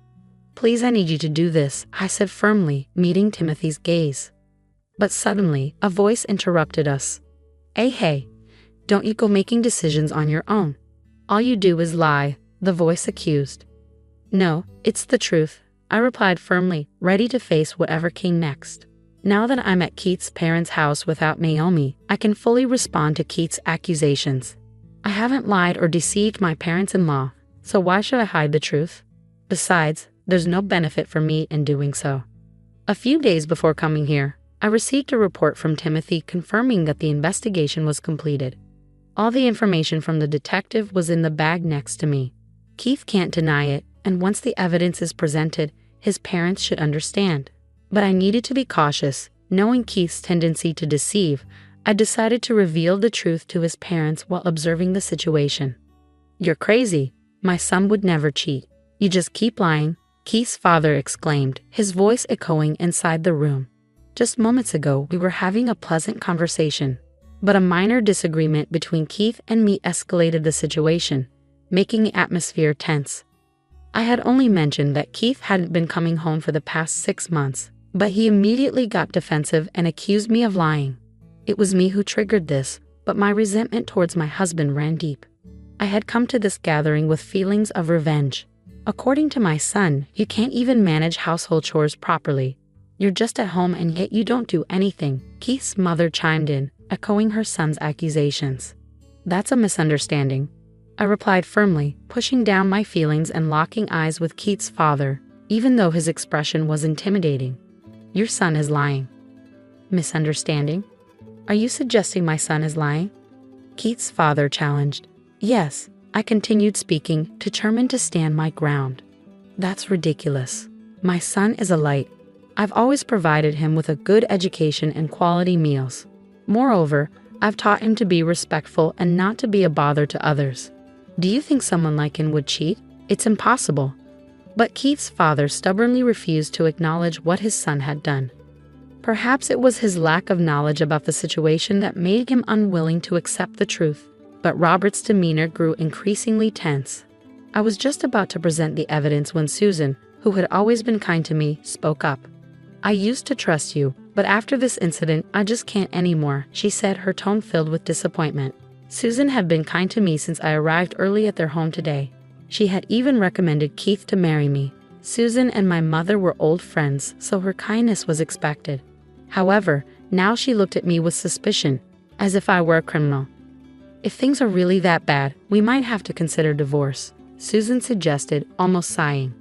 Please, I need you to do this, I said firmly, meeting Timothy's gaze. But suddenly, a voice interrupted us. Hey, don't you go making decisions on your own. All you do is lie, the voice accused. No, it's the truth, I replied firmly, ready to face whatever came next. Now that I'm at Keith's parents' house without Naomi, I can fully respond to Keith's accusations. I haven't lied or deceived my parents-in-law, so why should I hide the truth? Besides, there's no benefit for me in doing so. A few days before coming here, I received a report from Timothy confirming that the investigation was completed. All the information from the detective was in the bag next to me. Keith can't deny it, and once the evidence is presented, his parents should understand. But I needed to be cautious. Knowing Keith's tendency to deceive, I decided to reveal the truth to his parents while observing the situation. You're crazy. My son would never cheat. You just keep lying, Keith's father exclaimed, his voice echoing inside the room. Just moments ago, we were having a pleasant conversation, but a minor disagreement between Keith and me escalated the situation, making the atmosphere tense. I had only mentioned that Keith hadn't been coming home for the past 6 months, but he immediately got defensive and accused me of lying. It was me who triggered this, but my resentment towards my husband ran deep. I had come to this gathering with feelings of revenge. According to my son, you can't even manage household chores properly. You're just at home and yet you don't do anything, Keith's mother chimed in, echoing her son's accusations. That's a misunderstanding, I replied firmly, pushing down my feelings and locking eyes with Keith's father, even though his expression was intimidating. Your son is lying. Misunderstanding? Are you suggesting my son is lying? Keith's father challenged. Yes, I continued speaking, determined to stand my ground. That's ridiculous. My son is a light. I've always provided him with a good education and quality meals. Moreover, I've taught him to be respectful and not to be a bother to others. Do you think someone like him would cheat? It's impossible. But Keith's father stubbornly refused to acknowledge what his son had done. Perhaps it was his lack of knowledge about the situation that made him unwilling to accept the truth. But Robert's demeanor grew increasingly tense. I was just about to present the evidence when Susan, who had always been kind to me, spoke up. "I used to trust you, but after this incident, I just can't anymore," she said, her tone filled with disappointment. Susan had been kind to me since I arrived early at their home today. She had even recommended Keith to marry me. Susan and my mother were old friends, so her kindness was expected. However, now she looked at me with suspicion, as if I were a criminal. "If things are really that bad, we might have to consider divorce," Susan suggested, almost sighing.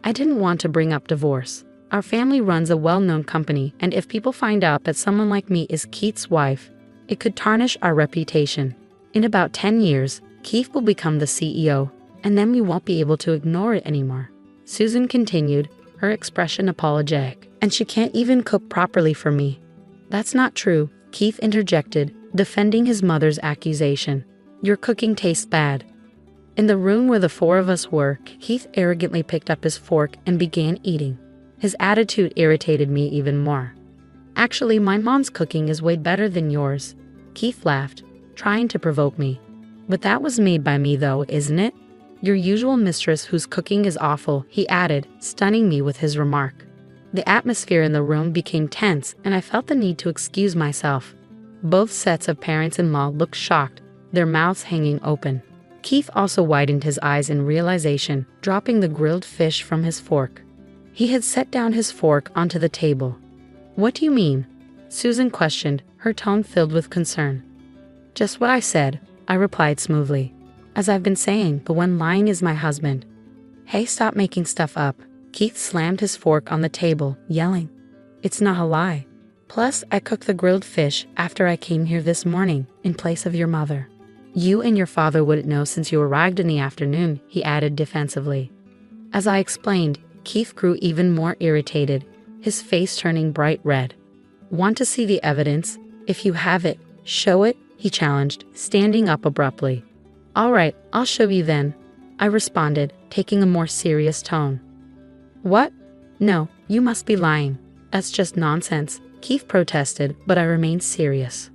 I didn't want to bring up divorce. Our family runs a well-known company, and if people find out that someone like me is Keith's wife, it could tarnish our reputation. In about 10 years, Keith will become the CEO, and then we won't be able to ignore it anymore. Susan continued, her expression apologetic. "And she can't even cook properly for me." "That's not true," Keith interjected, defending his mother's accusation. "Your cooking tastes bad." In the room where the four of us were, Keith arrogantly picked up his fork and began eating. His attitude irritated me even more. "Actually, my mom's cooking is way better than yours," Keith laughed, trying to provoke me. "But that was made by me though, isn't it? Your usual mistress whose cooking is awful," he added, stunning me with his remark. The atmosphere in the room became tense, and I felt the need to excuse myself. Both sets of parents-in-law looked shocked, their mouths hanging open. Keith also widened his eyes in realization, dropping the grilled fish from his fork. He had set down his fork onto the table. "What do you mean?" Susan questioned, her tone filled with concern. "Just what I said," I replied smoothly. "As I've been saying, the one lying is my husband." "Hey, stop making stuff up." Keith slammed his fork on the table, yelling. "It's not a lie. Plus, I cooked the grilled fish after I came here this morning, in place of your mother. You and your father wouldn't know since you arrived in the afternoon," he added defensively. As I explained, Keith grew even more irritated, his face turning bright red. "Want to see the evidence? If you have it, show it," he challenged, standing up abruptly. "All right, I'll show you then," I responded, taking a more serious tone. "What? No, you must be lying. That's just nonsense," Keith protested, but I remained serious.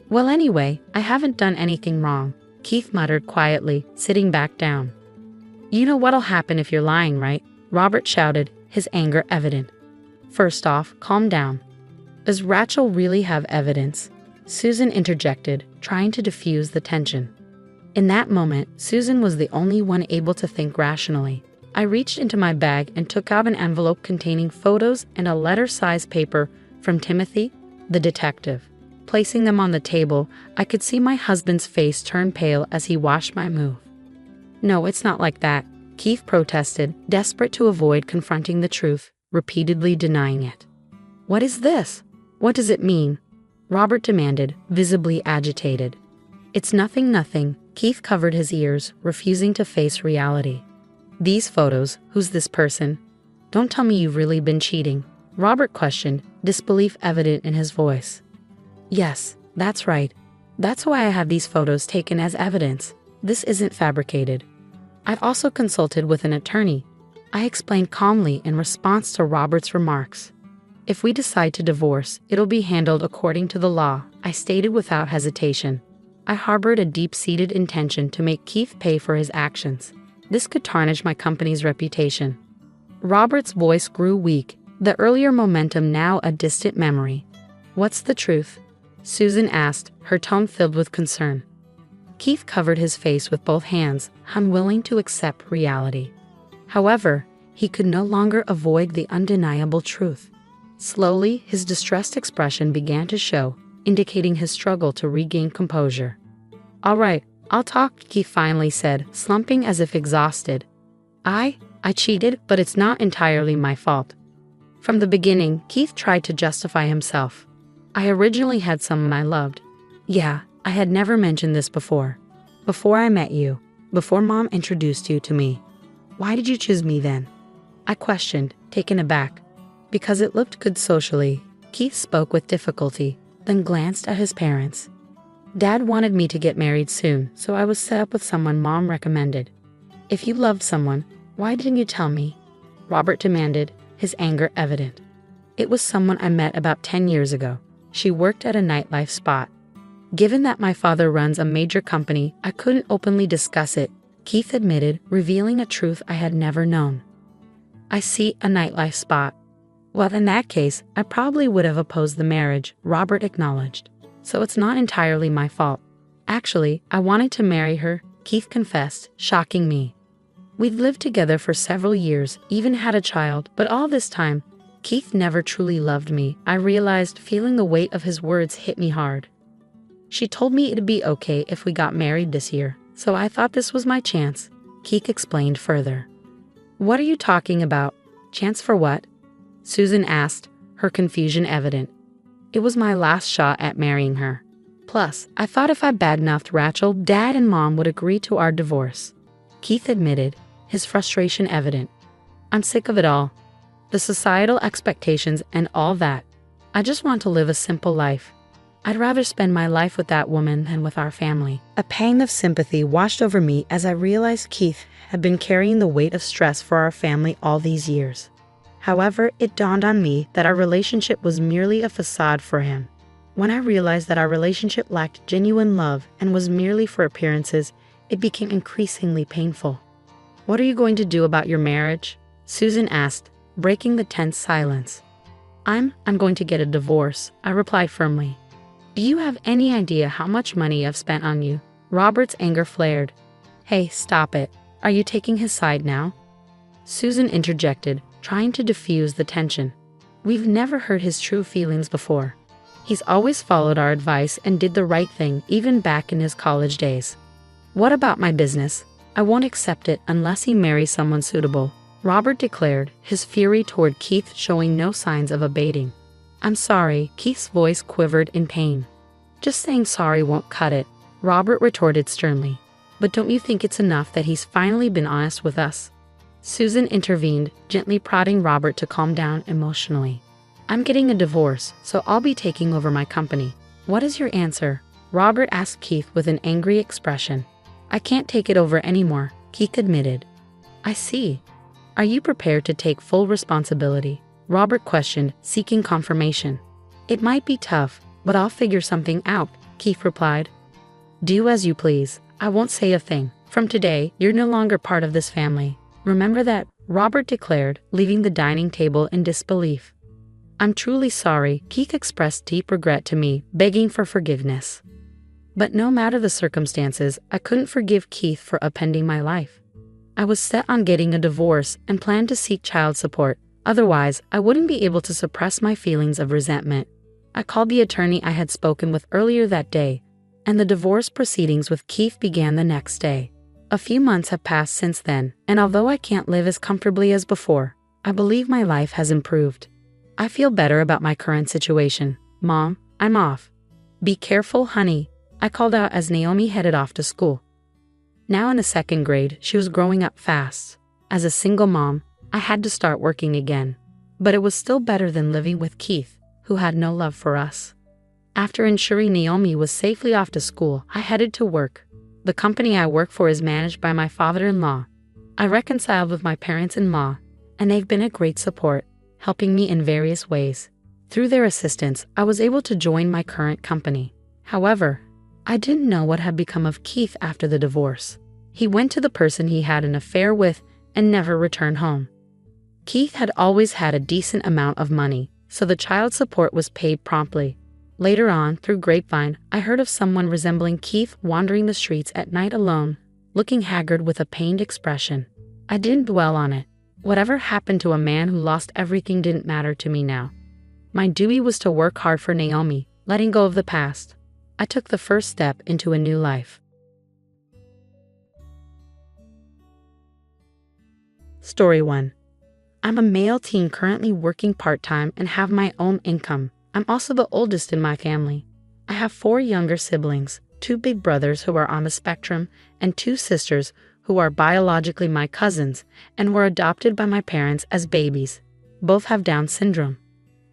"Well, anyway, I haven't done anything wrong," Keith muttered quietly, sitting back down. "You know what'll happen if you're lying, right?" Robert shouted, his anger evident. "First off, calm down. Does Rachel really have evidence?" Susan interjected, trying to diffuse the tension. In that moment, Susan was the only one able to think rationally. I reached into my bag and took out an envelope containing photos and a letter-sized paper from Timothy, the detective. Placing them on the table, I could see my husband's face turn pale as he watched my move. "No, it's not like that," Keith protested, desperate to avoid confronting the truth, repeatedly denying it. "What is this? What does it mean?" Robert demanded, visibly agitated. "It's nothing," Keith covered his ears, refusing to face reality. "These photos, who's this person? Don't tell me you've really been cheating," Robert questioned, disbelief evident in his voice. "Yes, that's right. That's why I have these photos taken as evidence. This isn't fabricated. I've also consulted with an attorney," I explained calmly in response to Robert's remarks. "If we decide to divorce, it'll be handled according to the law," I stated without hesitation. I harbored a deep-seated intention to make Keith pay for his actions. This could tarnish my company's reputation. Robert's voice grew weak, the earlier momentum now a distant memory. "What's the truth?" Susan asked, her tone filled with concern. Keith covered his face with both hands, unwilling to accept reality. However, he could no longer avoid the undeniable truth. Slowly, his distressed expression began to show, indicating his struggle to regain composure. "All right, I'll talk," Keith finally said, slumping as if exhausted. I cheated, but it's not entirely my fault." From the beginning, Keith tried to justify himself. "I originally had someone I loved. Yeah, I had never mentioned this before. Before I met you, before Mom introduced you to me. Why did you choose me then?" I questioned, taken aback. "Because it looked good socially," Keith spoke with difficulty, then glanced at his parents. "Dad wanted me to get married soon, so I was set up with someone Mom recommended." "If you loved someone, why didn't you tell me?" Robert demanded, his anger evident. "It was someone I met about 10 years ago. She worked at a nightlife spot. Given that my father runs a major company, I couldn't openly discuss it," Keith admitted, revealing a truth I had never known. I see a nightlife spot. Well, in that case, I probably would have opposed the marriage, Robert acknowledged. So it's not entirely my fault. Actually, I wanted to marry her, Keith confessed, shocking me. We'd lived together for several years, even had a child, but all this time, Keith never truly loved me, I realized, feeling the weight of his words hit me hard. She told me it'd be okay if we got married this year, so I thought this was my chance, Keith explained further. What are you talking about? Chance for what? Susan asked, her confusion evident. It was my last shot at marrying her. Plus, I thought if I badmouthed Rachel, Dad and Mom would agree to our divorce. Keith admitted, his frustration evident. I'm sick of it all. The societal expectations and all that. I just want to live a simple life. I'd rather spend my life with that woman than with our family. A pang of sympathy washed over me as I realized Keith had been carrying the weight of stress for our family all these years. However, it dawned on me that our relationship was merely a facade for him. When I realized that our relationship lacked genuine love and was merely for appearances, it became increasingly painful. What are you going to do about your marriage? Susan asked, breaking the tense silence. I'm going to get a divorce, I replied firmly. Do you have any idea how much money I've spent on you? Robert's anger flared. Hey, stop it. Are you taking his side now? Susan interjected, trying to diffuse the tension. We've never heard his true feelings before. He's always followed our advice and did the right thing even back in his college days. What about my business? I won't accept it unless he marries someone suitable, Robert declared, his fury toward Keith showing no signs of abating. I'm sorry, Keith's voice quivered in pain. Just saying sorry won't cut it, Robert retorted sternly. But don't you think it's enough that he's finally been honest with us? Susan intervened, gently prodding Robert to calm down emotionally. I'm getting a divorce, so I'll be taking over my company. What is your answer? Robert asked Keith with an angry expression. I can't take it over anymore, Keith admitted. I see. Are you prepared to take full responsibility? Robert questioned, seeking confirmation. It might be tough, but I'll figure something out, Keith replied. Do as you please. I won't say a thing. From today, you're no longer part of this family. Remember that, Robert declared, leaving the dining table in disbelief. I'm truly sorry, Keith expressed deep regret to me, begging for forgiveness. But no matter the circumstances, I couldn't forgive Keith for upending my life. I was set on getting a divorce and planned to seek child support. Otherwise, I wouldn't be able to suppress my feelings of resentment. I called the attorney I had spoken with earlier that day, and the divorce proceedings with Keith began the next day. A few months have passed since then, and although I can't live as comfortably as before, I believe my life has improved. I feel better about my current situation. Mom, I'm off. Be careful, honey, I called out as Naomi headed off to school. Now in the second grade, she was growing up fast. As a single mom, I had to start working again. But it was still better than living with Keith, who had no love for us. After ensuring Naomi was safely off to school, I headed to work. The company I work for is managed by my father-in-law. I reconciled with my parents-in-law, and they've been a great support, helping me in various ways. Through their assistance, I was able to join my current company. However, I didn't know what had become of Keith after the divorce. He went to the person he had an affair with and never returned home. Keith had always had a decent amount of money, so the child support was paid promptly. Later on, through grapevine, I heard of someone resembling Keith wandering the streets at night alone, looking haggard with a pained expression. I didn't dwell on it. Whatever happened to a man who lost everything didn't matter to me now. My duty was to work hard for Naomi, letting go of the past. I took the first step into a new life. Story 1. I'm a male teen currently working part-time and have my own income. I'm also the oldest in my family. I have 4 younger siblings, 2 big brothers who are on the spectrum, and 2 sisters who are biologically my cousins and were adopted by my parents as babies. Both have Down syndrome.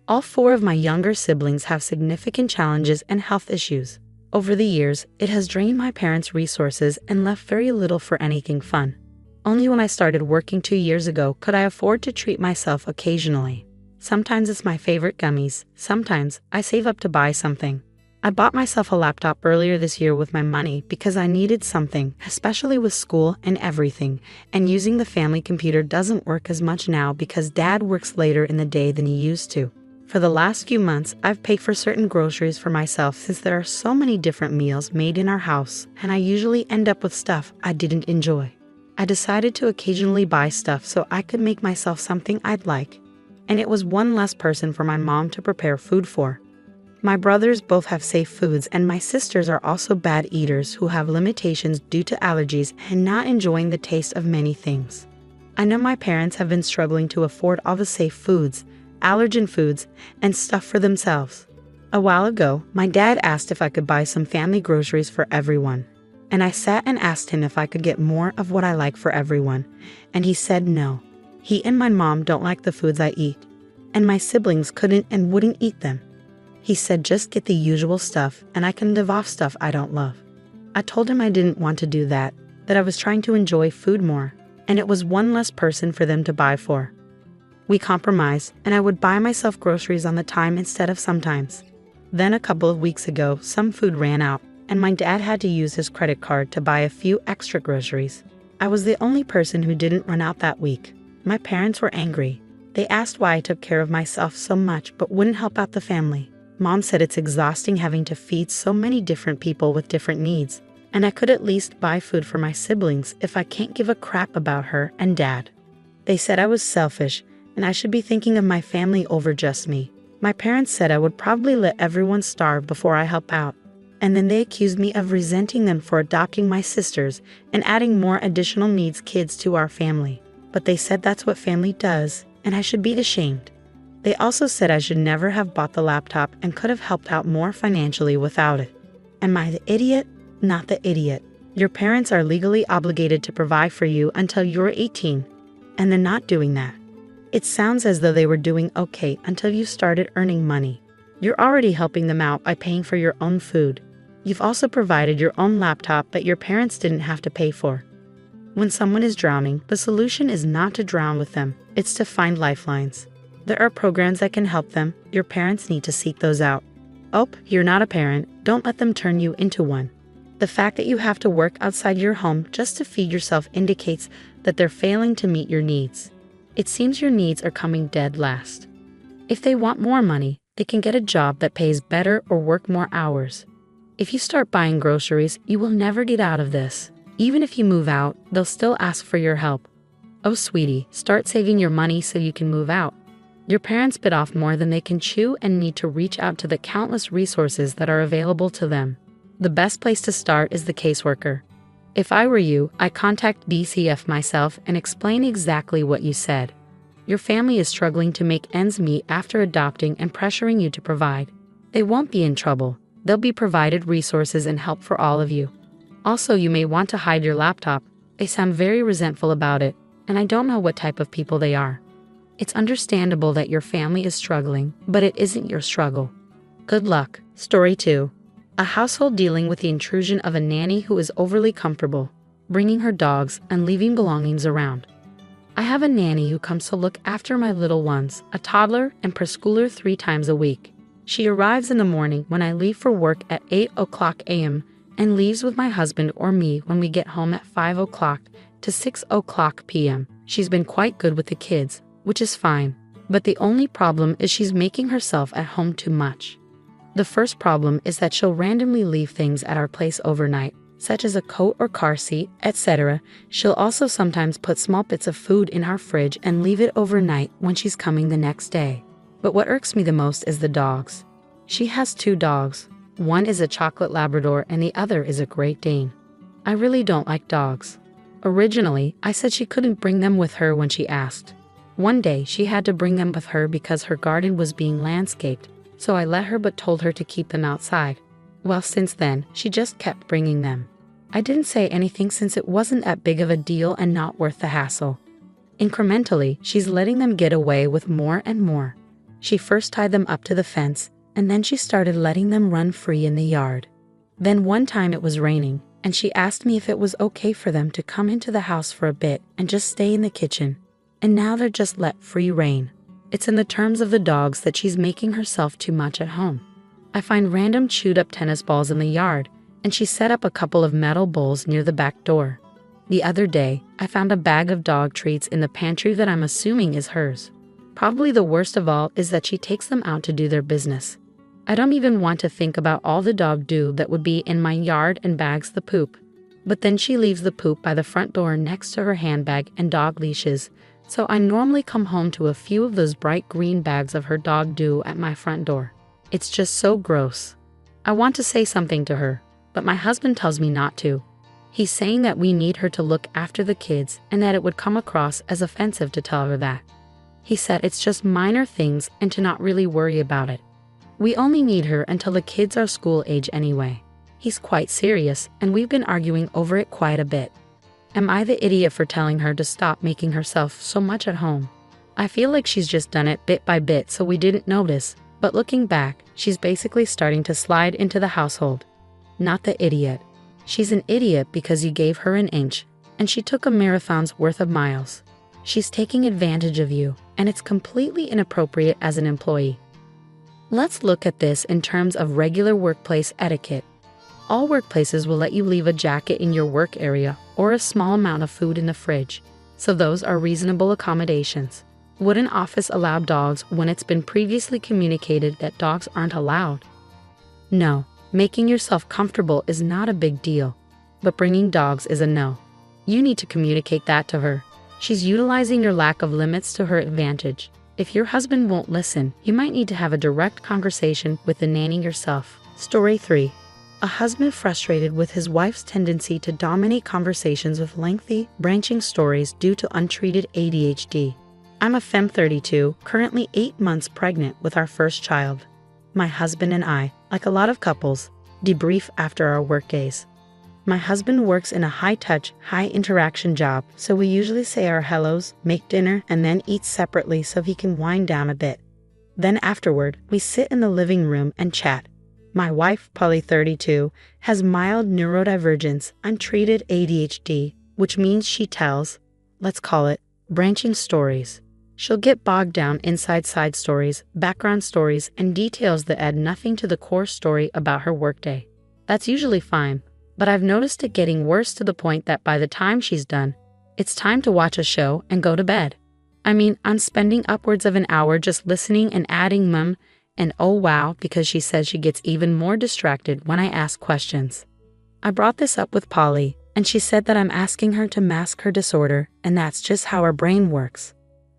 All 4 of my younger siblings have significant challenges and health issues. Over the years, it has drained my parents' resources and left very little for anything fun. Only when I started working 2 years ago could I afford to treat myself occasionally. Sometimes it's my favorite gummies, sometimes I save up to buy something. I bought myself a laptop earlier this year with my money because I needed something, especially with school and everything, and using the family computer doesn't work as much now because Dad works later in the day than he used to. For the last few months, I've paid for certain groceries for myself since there are so many different meals made in our house, and I usually end up with stuff I didn't enjoy. I decided to occasionally buy stuff so I could make myself something I'd like, and it was one less person for my mom to prepare food for. My brothers both have safe foods, and my sisters are also bad eaters who have limitations due to allergies and not enjoying the taste of many things. I know my parents have been struggling to afford all the safe foods, allergen foods, and stuff for themselves. A while ago, my dad asked if I could buy some family groceries for everyone, and I sat and asked him if I could get more of what I like for everyone, and he said no. He and my mom don't like the foods I eat, and my siblings couldn't and wouldn't eat them. He said just get the usual stuff and I can live off stuff I don't love. I told him I didn't want to do that I was trying to enjoy food more, and it was one less person for them to buy for. We compromised, and I would buy myself groceries on the time instead of sometimes. Then a couple of weeks ago, some food ran out, and my dad had to use his credit card to buy a few extra groceries. I was the only person who didn't run out that week. My parents were angry. They asked why I took care of myself so much but wouldn't help out the family. Mom said it's exhausting having to feed so many different people with different needs, and I could at least buy food for my siblings if I can't give a crap about her and Dad. They said I was selfish, and I should be thinking of my family over just me. My parents said I would probably let everyone starve before I help out, and then they accused me of resenting them for adopting my sisters and adding more additional needs kids to our family. But they said that's what family does, and I should be ashamed. They also said I should never have bought the laptop and could have helped out more financially without it. Am I the idiot? Not the idiot. Your parents are legally obligated to provide for you until you're 18, and they're not doing that. It sounds as though they were doing okay until you started earning money. You're already helping them out by paying for your own food. You've also provided your own laptop that your parents didn't have to pay for. When someone is drowning, the solution is not to drown with them, it's to find lifelines. There are programs that can help them. Your parents need to seek those out. Oh, you're not a parent. Don't let them turn you into one. The fact that you have to work outside your home just to feed yourself indicates that they're failing to meet your needs. It seems your needs are coming dead last. If they want more money, they can get a job that pays better or work more hours. If you start buying groceries, you will never get out of this. Even if you move out, they'll still ask for your help. Oh, sweetie, start saving your money so you can move out. Your parents bit off more than they can chew and need to reach out to the countless resources that are available to them. The best place to start is the caseworker. If I were you, I'd contact BCF myself and explain exactly what you said. Your family is struggling to make ends meet after adopting and pressuring you to provide. They won't be in trouble. They'll be provided resources and help for all of you. Also, you may want to hide your laptop. They sound very resentful about it, and I don't know what type of people they are. It's understandable that your family is struggling, but it isn't your struggle. Good luck. Story 2. A household dealing with the intrusion of a nanny who is overly comfortable, bringing her dogs and leaving belongings around. I have a nanny who comes to look after my little ones, a toddler and preschooler 3 times a week. She arrives in the morning when I leave for work at 8 o'clock a.m. and leaves with my husband or me when we get home at 5 o'clock to 6 o'clock p.m. She's been quite good with the kids, which is fine, but the only problem is she's making herself at home too much. The first problem is that she'll randomly leave things at our place overnight, such as a coat or car seat, etc. She'll also sometimes put small bits of food in our fridge and leave it overnight when she's coming the next day. But what irks me the most is the dogs. She has 2 dogs. One is a chocolate Labrador and the other is a Great Dane. I really don't like dogs. Originally, I said she couldn't bring them with her when she asked. One day, she had to bring them with her because her garden was being landscaped, so I let her but told her to keep them outside. Well, since then, she just kept bringing them. I didn't say anything since it wasn't that big of a deal and not worth the hassle. Incrementally, she's letting them get away with more and more. She first tied them up to the fence, and then she started letting them run free in the yard. Then one time it was raining, and she asked me if it was okay for them to come into the house for a bit and just stay in the kitchen. And now they're just let free rein. It's in the terms of the dogs that she's making herself too much at home. I find random chewed up tennis balls in the yard, and she set up a couple of metal bowls near the back door. The other day, I found a bag of dog treats in the pantry that I'm assuming is hers. Probably the worst of all is that she takes them out to do their business. I don't even want to think about all the dog doo that would be in my yard and bags the poop. But then she leaves the poop by the front door next to her handbag and dog leashes, so I normally come home to a few of those bright green bags of her dog doo at my front door. It's just so gross. I want to say something to her, but my husband tells me not to. He's saying that we need her to look after the kids and that it would come across as offensive to tell her that. He said it's just minor things and to not really worry about it. We only need her until the kids are school age anyway. He's quite serious, and we've been arguing over it quite a bit. Am I the idiot for telling her to stop making herself so much at home? I feel like she's just done it bit by bit so we didn't notice, but looking back, she's basically starting to slide into the household. Not the idiot. She's an idiot because you gave her an inch, and she took a marathon's worth of miles. She's taking advantage of you, and it's completely inappropriate as an employee. Let's look at this in terms of regular workplace etiquette. All workplaces will let you leave a jacket in your work area or a small amount of food in the fridge, so those are reasonable accommodations. Would an office allow dogs when it's been previously communicated that dogs aren't allowed? No, making yourself comfortable is not a big deal, but bringing dogs is a no. You need to communicate that to her. She's utilizing your lack of limits to her advantage. If your husband won't listen, you might need to have a direct conversation with the nanny yourself. Story 3. A husband frustrated with his wife's tendency to dominate conversations with lengthy, branching stories due to untreated ADHD. I'm a femme 32, currently 8 months pregnant with our first child. My husband and I, like a lot of couples, debrief after our work days. My husband works in a high-touch, high-interaction job, so we usually say our hellos, make dinner, and then eat separately so he can wind down a bit. Then afterward, we sit in the living room and chat. My wife, Polly 32, has mild neurodivergence, untreated ADHD, which means she tells, let's call it, branching stories. She'll get bogged down inside side stories, background stories, and details that add nothing to the core story about her workday. That's usually fine, but I've noticed it getting worse to the point that by the time she's done, it's time to watch a show and go to bed. I mean, I'm spending upwards of an hour just listening and adding and oh wow, because she says she gets even more distracted when I ask questions. I brought this up with Polly, and she said that I'm asking her to mask her disorder, and that's just how her brain works.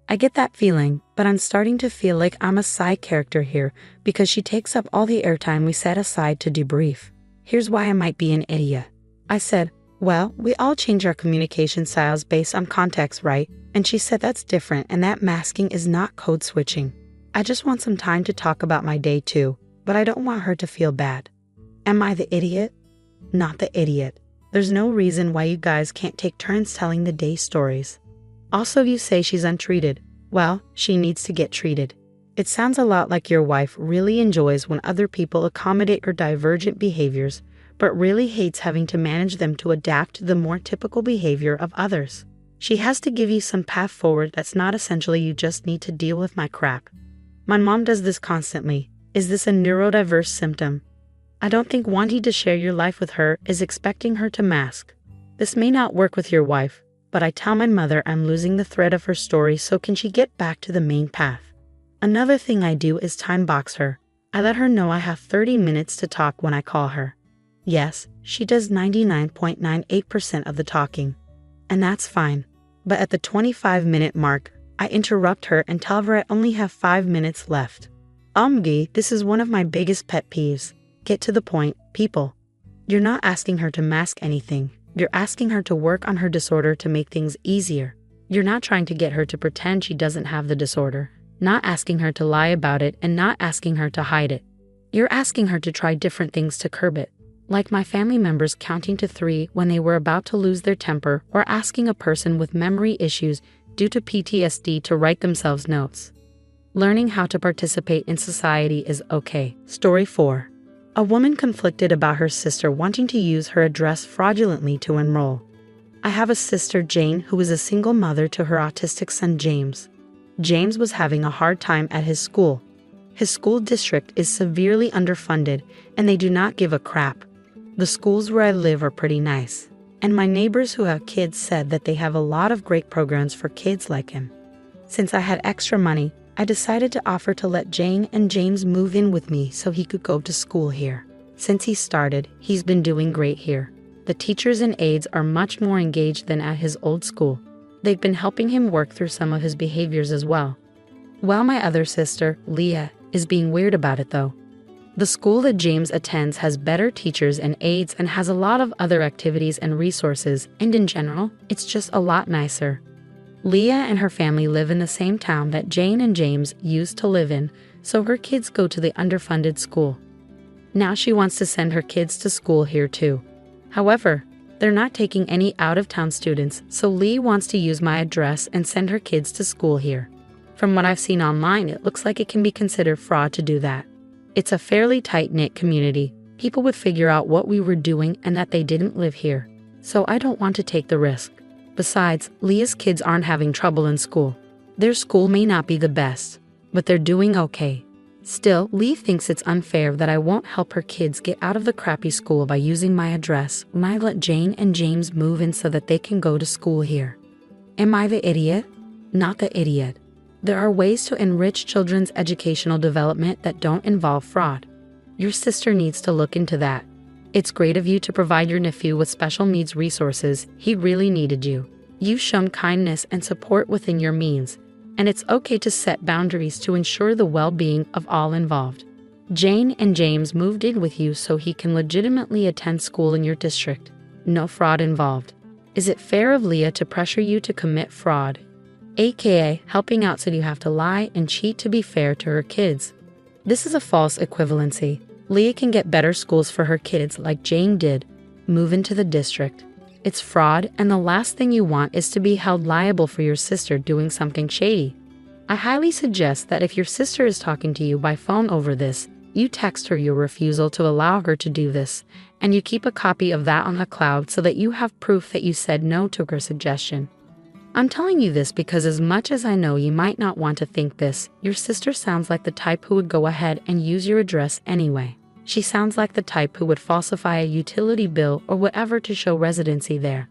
I get that feeling, but I'm starting to feel like I'm a side character here because she takes up all the airtime we set aside to debrief. Here's why I might be an idiot. I said, well, we all change our communication styles based on context, right? And she said that's different and that masking is not code switching. I just want some time to talk about my day too, but I don't want her to feel bad. Am I the idiot? Not the idiot. There's no reason why you guys can't take turns telling the day stories. Also, you say she's untreated. Well, she needs to get treated. It sounds a lot like your wife really enjoys when other people accommodate her divergent behaviors, but really hates having to manage them to adapt to the more typical behavior of others. She has to give you some path forward that's not essentially you just need to deal with my crap. My mom does this constantly. Is this a neurodiverse symptom? I don't think wanting to share your life with her is expecting her to mask. This may not work with your wife, but I tell my mother I'm losing the thread of her story, so can she get back to the main path? Another thing I do is time box her. I let her know I have 30 minutes to talk when I call her. Yes, she does 99.98% of the talking. And that's fine. But at the 25-minute mark, I interrupt her and tell her I only have 5 minutes left. This is one of my biggest pet peeves. Get to the point, people. You're not asking her to mask anything. You're asking her to work on her disorder to make things easier. You're not trying to get her to pretend she doesn't have the disorder, not asking her to lie about it, and not asking her to hide it. You're asking her to try different things to curb it, like my family members counting to 3 when they were about to lose their temper, or asking a person with memory issues due to PTSD to write themselves notes. Learning how to participate in society is okay. Story 4. A woman conflicted about her sister wanting to use her address fraudulently to enroll. I have a sister, Jane, who is a single mother to her autistic son, James. James was having a hard time at his school. His school district is severely underfunded, and they do not give a crap. The schools where I live are pretty nice, and my neighbors who have kids said that they have a lot of great programs for kids like him. Since I had extra money, I decided to offer to let Jane and James move in with me so he could go to school here. Since he started, he's been doing great here. The teachers and aides are much more engaged than at his old school. They've been helping him work through some of his behaviors as well. While my other sister, Leah, is being weird about it though. The school that James attends has better teachers and aides and has a lot of other activities and resources, and in general, it's just a lot nicer. Leah and her family live in the same town that Jane and James used to live in, so her kids go to the underfunded school. Now she wants to send her kids to school here too. However, they're not taking any out-of-town students, so Lee wants to use my address and send her kids to school here. From what I've seen online, it looks like it can be considered fraud to do that. It's a fairly tight-knit community. People would figure out what we were doing and that they didn't live here. So I don't want to take the risk. Besides, Leah's kids aren't having trouble in school. Their school may not be the best, but they're doing okay. Still, Lee thinks it's unfair that I won't help her kids get out of the crappy school by using my address when I let Jane and James move in so that they can go to school here. Am I the idiot? Not the idiot. There are ways to enrich children's educational development that don't involve fraud. Your sister needs to look into that. It's great of you to provide your nephew with special needs resources. He really needed you. You've shown kindness and support within your means, and it's okay to set boundaries to ensure the well-being of all involved. Jane and James moved in with you so he can legitimately attend school in your district. No fraud involved. Is it fair of Leah to pressure you to commit fraud, aka helping out so you have to lie and cheat to be fair to her kids? This is a false equivalency. Leah can get better schools for her kids like Jane did. Move into the district. It's fraud, and the last thing you want is to be held liable for your sister doing something shady. I highly suggest that if your sister is talking to you by phone over this, you text her your refusal to allow her to do this, and you keep a copy of that on the cloud so that you have proof that you said no to her suggestion. I'm telling you this because as much as I know you might not want to think this, your sister sounds like the type who would go ahead and use your address anyway. She sounds like the type who would falsify a utility bill or whatever to show residency there.